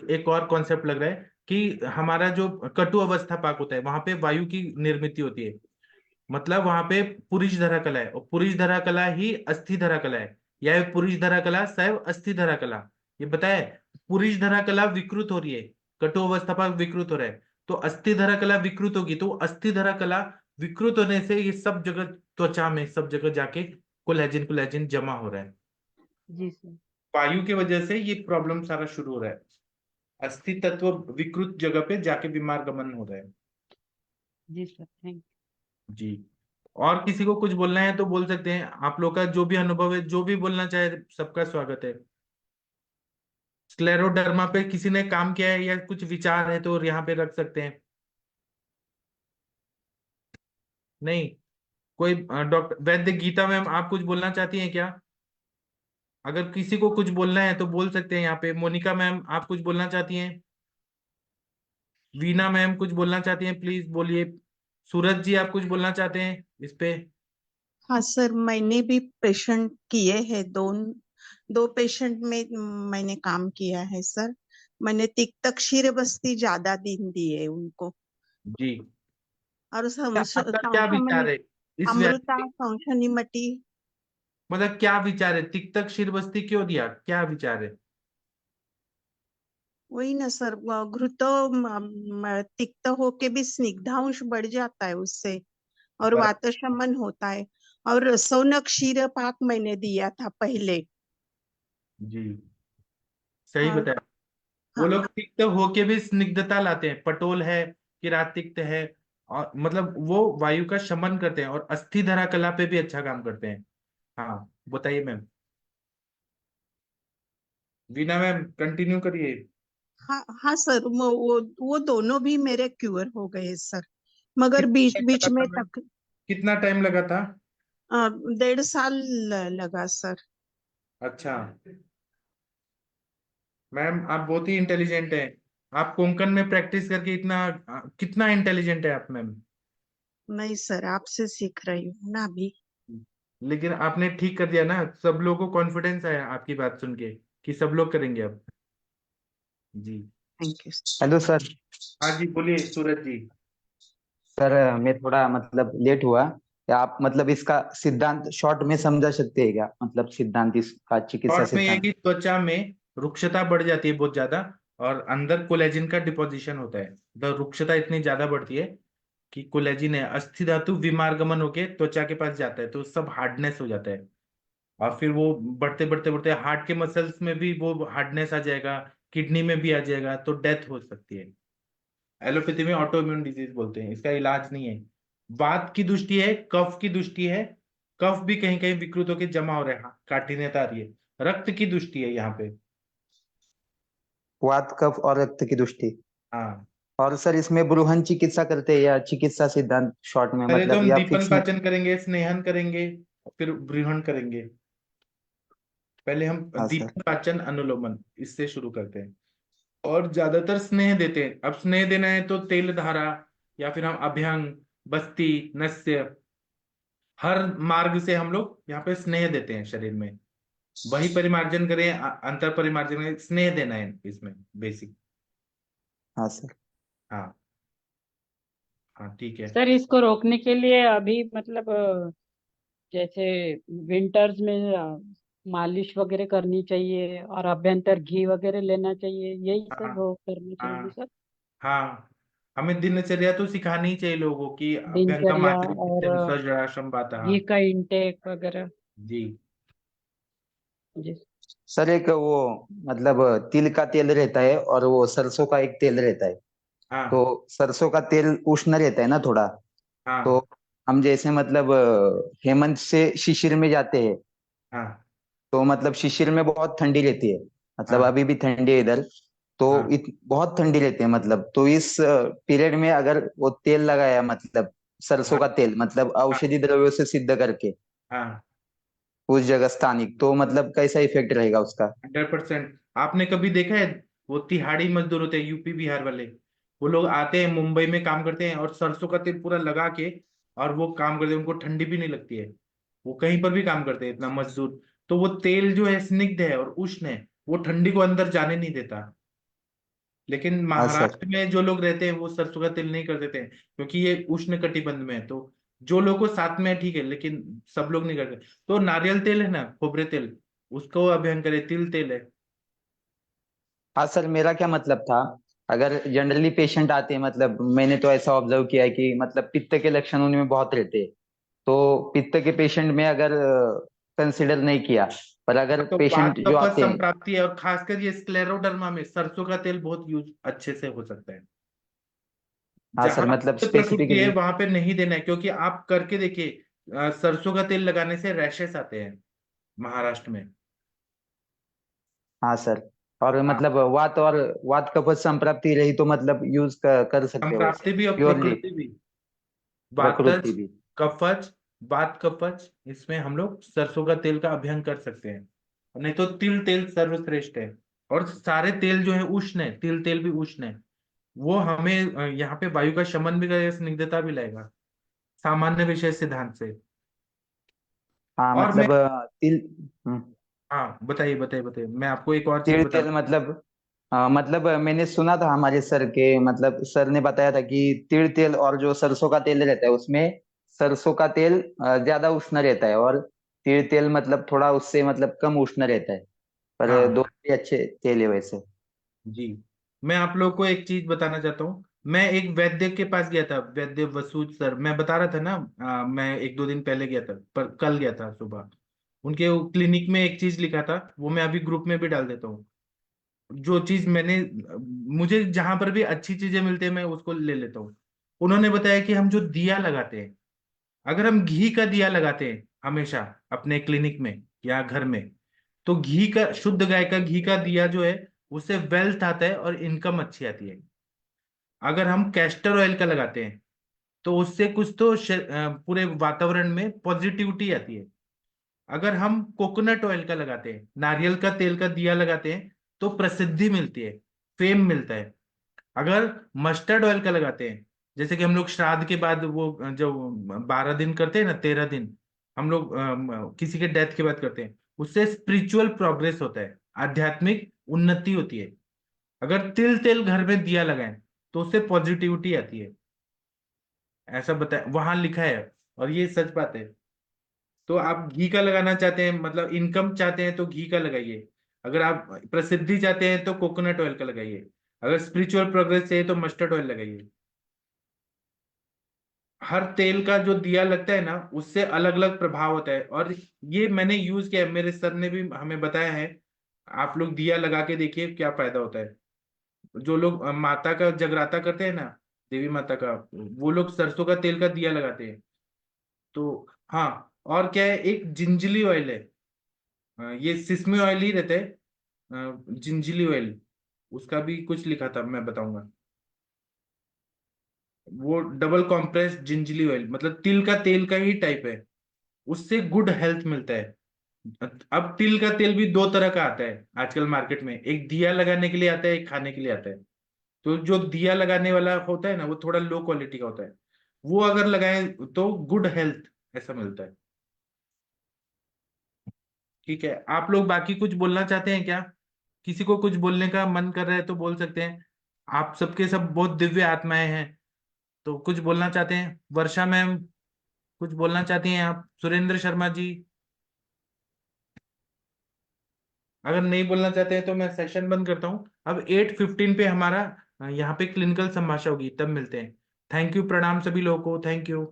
Speaker 2: एक और कॉन्सेप्ट लग रहा है कि हमारा जो कटु अवस्था पाक होता है, वहां पे वायु की निर्मित होती है। मतलब वहां पे पुरुष धरा कला है, और पुरुष धरा कला ही अस्थि धरा कला है, या पुरुष धरा कला सैव अस्थि धरा कला। ये बताए, पुरुष धरा कला विकृत हो रही है, कटु अवस्था पर विकृत हो रहा है, तो अस्थि धरा कला विकृत होगी, तो अस्थि धरा कला विकृत होने से ये सब जगह त्वचा में सब जगह जाके कोलेजन कोलेजन जमा हो रहा है।
Speaker 1: जी सर।
Speaker 2: वायु की वजह से ये प्रॉब्लम सारा शुरू हो रहा है, अस्थि तत्व विकृत जगह पे जाके बीमार गमन हो रहा है।
Speaker 1: जी सर, थैंक
Speaker 2: जी। और किसी को कुछ बोलना है तो बोल सकते हैं, आप लोग का जो भी अनुभव है, जो भी बोलना चाहे, सबका स्वागत है। स्क्लेरोडर्मा पे किसी ने काम किया है या कुछ विचार है तो यहाँ पे रख सकते हैं। नहीं? कोई डॉक्टर वैद्य गीता मैम, आप कुछ बोलना चाहती हैं क्या? अगर किसी को कुछ बोलना है तो बोल सकते हैं यहाँ पे। मोनिका मैम, आप कुछ बोलना चाहती हैं? वीना मैम कुछ बोलना चाहती हैं, प्लीज बोलिए। सूरज जी, आप कुछ बोलना चाहते हैं इस पे?
Speaker 9: हाँ सर, मैंने भी पेशेंट किए हैं, दो पेशेंट में मैंने काम किया है सर। मैंने तिक्तक क्षीरबस्ती ज्यादा दिन दिए उनको।
Speaker 2: जी,
Speaker 9: और
Speaker 2: आपका क्या विचार है इस
Speaker 9: अमृता
Speaker 2: व्याधि?
Speaker 9: संशनी मटी।
Speaker 2: मतलब क्या विचार है, तिक्तक क्षीरबस्ती क्यों दिया, क्या विचार है?
Speaker 9: वही ना सर, घृत तिक्त होके भी स्निग्धांश बढ़ जाता है उससे, और
Speaker 2: बस,
Speaker 9: वातशमन होता है। और सौनक क्षीर पाक मैंने दिया था पहले।
Speaker 2: जी सही
Speaker 9: और
Speaker 2: बताया। वो
Speaker 9: हाँ
Speaker 2: लोग तिक्त होके भी स्निग्धता लाते हैं, पटोल है, किरात तिक्त है, और मतलब वो वायु का शमन करते हैं और अस्थि धरा कला पे भी अच्छा काम करते हैं। हाँ बताइए मैम। वीना मैम कंटिन्यू करिए।
Speaker 9: हाँ हाँ सर, वो दोनों भी मेरे क्यूर हो गए सर, मगर
Speaker 2: कितना
Speaker 9: बीच
Speaker 2: टाइम
Speaker 9: बीच
Speaker 2: लगा
Speaker 9: में
Speaker 2: था मैम? कितना टाइम लगा था?
Speaker 9: 1.5 साल लगा सर।
Speaker 2: अच्छा मैम, आप बहुत ही इंटेलिजेंट हैं। आप कोंकण में प्रैक्टिस करके इतना कितना इंटेलिजेंट है आप मैम।
Speaker 9: नहीं सर, आपसे सीख रही हूँ ना अभी।
Speaker 2: लेकिन आपने ठीक कर दिया ना, सब लोगों को कॉन्फिडेंस आया आपकी बात सुन के कि सब लोग करेंगे अब। जी।
Speaker 9: Thank you.
Speaker 10: Hello sir.
Speaker 2: हाँ जी बोलिए सूरज जी।
Speaker 10: सर मैं थोड़ा मतलब लेट हुआ, क्या आप मतलब इसका सिद्धांत शॉर्ट में समझा सकते हैं क्या, मतलब सिद्धांत इसका, चिकित्सा
Speaker 2: शॉर्ट में ये
Speaker 10: सिद्धांत।
Speaker 2: कि त्वचा में रुक्षता बढ़ जाती है बहुत ज्यादा, और अंदर कोलेजिन का डिपोजिशन होता है। तो रुक्षता इतनी ज्यादा बढ़ती है कि कोलेजिन है, अस्थि धातु विमार्गमन होके त्वचा के पास जाता है, तो सब हार्डनेस हो जाता है। और फिर वो बढ़ते बढ़ते बढ़ते हार्ट के मसल्स में भी वो हार्डनेस आ जाएगा, किडनी में भी आ जाएगा, तो डेथ हो सकती है। एलोपैथी में ऑटो इम्यून डिजीज बोलते हैं, इसका इलाज नहीं है। वात की दृष्टि है, कफ की दृष्टि है, कफ भी कहीं कहीं विकृत होकर जमा हो रहा है, काठिन्यता आ रही है। रक्त की दृष्टि है यहाँ पे।
Speaker 10: वात कफ और रक्त की दृष्टि।
Speaker 2: हाँ।
Speaker 10: और सर इसमें ब्रूहन चिकित्सा करते हैं या चिकित्सा सिद्धांत शॉर्ट में,
Speaker 2: पहले तो
Speaker 10: मतलब
Speaker 2: हम
Speaker 10: या
Speaker 2: दीपन
Speaker 10: फिक्स में।
Speaker 2: पाचन करेंगे, स्नेहन करेंगे, फिर बृहन करेंगे। पहले हम
Speaker 10: हाँ सर।
Speaker 2: दीपन पाचन अनुलोमन इससे शुरू करते हैं, और ज्यादातर स्नेह देते हैं। अब स्नेह देना है तो तेल धारा, या फिर हम अभ्यंग, बस्ती, नस्य, हर मार्ग से हम लोग यहाँ पे स्नेह देते हैं शरीर में। वही परिमार्जन करें, अंतर परिमार्जन करें, स्नेह देना है इसमें बेसिक।
Speaker 10: हाँ सर।
Speaker 2: हाँ। हाँ ठीक है।
Speaker 1: सर इसको रोकने के लिए अभी मतलब जैसे विंटर्स में मालिश वगैरह करनी चाहिए और अभ्यंतर घी वगैरह लेना चाहिए, यही सब
Speaker 2: हाँ
Speaker 1: वो करना चाहिए
Speaker 2: हाँ
Speaker 1: सर।
Speaker 2: हाँ। हमें दिनचर्या तो सिखानी ही चाहिए लोगों की, अभ्यंग
Speaker 1: दिनचर्या
Speaker 2: मातृ
Speaker 1: और
Speaker 2: सजड़ाशम बाता।
Speaker 1: घी का इंटेक वगैरह।
Speaker 2: जी।
Speaker 1: जी।
Speaker 10: सर एक वो मतलब तिल का तेल रहता है और वो सरसों का एक तेल रहता है।
Speaker 2: हाँ
Speaker 10: तो सरसों का तेल उष्ण रहता है ना थोड़ा। तो
Speaker 2: हाँ
Speaker 10: हम जैसे मतलब हेमंत से शिशिर में जाते हैं,
Speaker 2: हाँ
Speaker 10: तो मतलब शिशिर में बहुत ठंडी रहती है, मतलब
Speaker 2: हाँ
Speaker 10: अभी भी ठंडी है इधर। तो
Speaker 2: हाँ
Speaker 10: बहुत ठंडी रहती है, मतलब तो इस पीरियड में अगर वो तेल लगाया, मतलब सरसों
Speaker 2: हाँ
Speaker 10: का तेल, मतलब
Speaker 2: हाँ
Speaker 10: औषधि द्रव्यों से सिद्ध करके
Speaker 2: हाँ।
Speaker 10: उस जगह स्थानिक, तो मतलब कैसा इफेक्ट रहेगा उसका।
Speaker 2: 100%। आपने कभी देखा है, वो तिहाड़ी मजदूर होते हैं यूपी बिहार वाले, वो लोग आते हैं मुंबई में काम करते हैं और सरसों का तेल पूरा लगा के और वो काम करते हैं, उनको ठंडी भी नहीं लगती है। वो कहीं पर भी काम करते हैं इतना मजदूर। तो वो तेल जो है स्निग्ध है और उष्ण है, वो ठंडी को अंदर जाने नहीं देता। लेकिन
Speaker 10: हाँ सर।
Speaker 2: महाराष्ट्र में जो लोग रहते हैं वो सरसों का तेल नहीं कर देते हैं, क्योंकि ये उष्ण कटिबंध में है। तो जो लोग को साथ में है ठीक है, लेकिन सब लोग नहीं करते। तो नारियल तेल है ना, खोबरे तेल, उसको अभियान करे, तिल तेल है।
Speaker 10: हाँ सर, मेरा क्या मतलब था, अगर जनरली पेशेंट आते हैं, मतलब मैंने तो ऐसा ऑब्जर्व किया है कि मतलब पित्त के लक्षण उनमें बहुत रहते हैं। तो पित्त के पेशेंट में अगर कंसिडर नहीं किया, पर अगर
Speaker 2: तो
Speaker 10: पेशेंट
Speaker 2: बात
Speaker 10: जो
Speaker 2: कपत
Speaker 10: आते हैं।
Speaker 2: संप्राप्ति है, और खासकर ये स्क्लेरोडर्मा में सरसों का तेल बहुत यूज अच्छे से हो सकता है।
Speaker 10: हाँ
Speaker 2: जहां
Speaker 10: सर, मतलब
Speaker 2: प्रकृति है
Speaker 10: स्पेसिफिकली।
Speaker 2: वहां पे नहीं देना है, क्योंकि आप करके देखिए, सरसों का तेल लगाने से रैशेस आते हैं महाराष्ट्र में।
Speaker 10: हाँ सर। और
Speaker 2: हाँ।
Speaker 10: मतलब वात कफ संप्राप्ति रही तो मतलब यूज कर सकते हो वैसे
Speaker 2: संप्राप्ति भी और
Speaker 10: प्योरली।
Speaker 2: प्रकृति भी। वातज,
Speaker 10: प्रकृति भी।
Speaker 2: कफज, वात कफज, इसमें हम लोग सरसों का तेल का अभियान कर सकते हैं। नहीं तो तिल तेल सर्वश्रेष्ठ है। और सारे तेल जो है उष्ण है, तिल तेल भी उष्ण है। वो हमें यहाँ पे वायु का शमन भी करेगा, स्निग्धता भी लाएगा, सामान्य विषय सिद्धांत से।
Speaker 10: हाँ
Speaker 2: और मैं,
Speaker 10: मतलब तिल। हम्म,
Speaker 2: हाँ बताइए बताइए बताइए, मैं आपको एक और चीज
Speaker 10: तिल
Speaker 2: बता।
Speaker 10: तेल मतलब मतलब मैंने सुना था हमारे सर के, मतलब सर ने बताया था कि तिल तेल और जो सरसों का तेल रहता है उसमें सरसों का तेल ज्यादा उष्ण रहता है, और तिल तेल मतलब थोड़ा उससे मतलब कम उष्ण रहता है। पर
Speaker 2: हाँ
Speaker 10: दोनों ही अच्छे तेल है वैसे।
Speaker 2: जी। मैं आप लोग को एक चीज बताना चाहता हूँ। मैं एक वैद्य के पास गया था, वैद्य वसूज सर, मैं बता रहा था ना, मैं 1-2 दिन पहले गया था, पर कल गया था सुबह। उनके क्लिनिक में एक चीज लिखा था, वो मैं अभी ग्रुप में भी डाल देता हूँ। जो चीज मैंने, मुझे जहां पर भी अच्छी चीजें मिलती है मैं उसको ले लेता हूँ। उन्होंने बताया कि हम जो दिया लगाते हैं, अगर हम घी का दिया लगाते हैं हमेशा अपने क्लिनिक में या घर में, तो घी का, शुद्ध गाय का घी का दिया जो है, उससे वेल्थ आता है और इनकम अच्छी आती है। अगर हम कैस्टर ऑयल का लगाते हैं तो उससे कुछ तो पूरे वातावरण में पॉजिटिविटी आती है। अगर हम कोकोनट ऑयल का लगाते हैं, नारियल का तेल का दिया लगाते हैं, तो प्रसिद्धि मिलती है, फेम मिलता है। अगर मस्टर्ड ऑयल का लगाते हैं, जैसे कि हम लोग श्राद्ध के बाद वो जो 12 दिन करते हैं ना, 13 दिन, हम लोग किसी के डेथ के बाद करते हैं, उससे स्पिरिचुअल प्रोग्रेस होता है, आध्यात्मिक उन्नति होती है। अगर तिल तेल घर में दिया लगाएं तो उससे पॉजिटिविटी आती है, ऐसा बताए वहां लिखा है, और ये सच बात है। तो आप घी का लगाना चाहते हैं, मतलब इनकम चाहते हैं, तो घी का लगाइए। अगर आप प्रसिद्धि चाहते हैं तो कोकोनट ऑयल का लगाइए। अगर स्पिरिचुअल प्रोग्रेस चाहिए तो मस्टर्ड ऑयल लगाइए। हर तेल का जो दिया लगता है ना, उससे अलग अलग प्रभाव होता है, और ये मैंने यूज किया है, मेरे सर ने भी हमें बताया है। आप लोग दिया लगा के देखिए क्या फायदा होता है। जो लोग माता का जगराता करते हैं ना, देवी माता का, वो लोग सरसों का तेल का दिया लगाते हैं। तो हाँ, और क्या है, एक जिंजली ऑयल है, ये सिसमी ऑयल ही रहता है, जिंजली ऑयल, उसका भी कुछ लिखा था, मैं बताऊंगा। वो डबल कॉम्प्रेस जिंजली ऑयल, मतलब तिल का तेल का ही टाइप है, उससे गुड हेल्थ मिलता है। अब तिल का तेल भी 2 तरह का आता है आजकल मार्केट में, एक दिया लगाने के लिए आता है, एक खाने के लिए आता है। तो जो दिया लगाने वाला होता है ना, वो थोड़ा लो क्वालिटी का होता है, वो अगर लगाएं तो गुड हेल्थ ऐसा मिलता है। ठीक है, आप लोग बाकी कुछ बोलना चाहते हैं क्या? किसी को कुछ बोलने का मन कर रहा है तो बोल सकते हैं। आप सबके सब बहुत दिव्य आत्माएं हैं, तो कुछ बोलना चाहते हैं? वर्षा मैम कुछ बोलना चाहती हैं आप? सुरेंद्र शर्मा जी? अगर नहीं बोलना चाहते हैं तो मैं सेशन बंद करता हूँ। अब 8:15 पे हमारा यहाँ पे क्लिनिकल संभाषा होगी, तब मिलते हैं। थैंक यू, प्रणाम सभी लोगों को, thank you.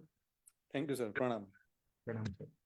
Speaker 11: Thank you sir, प्रणाम।
Speaker 2: प्रणाम सर।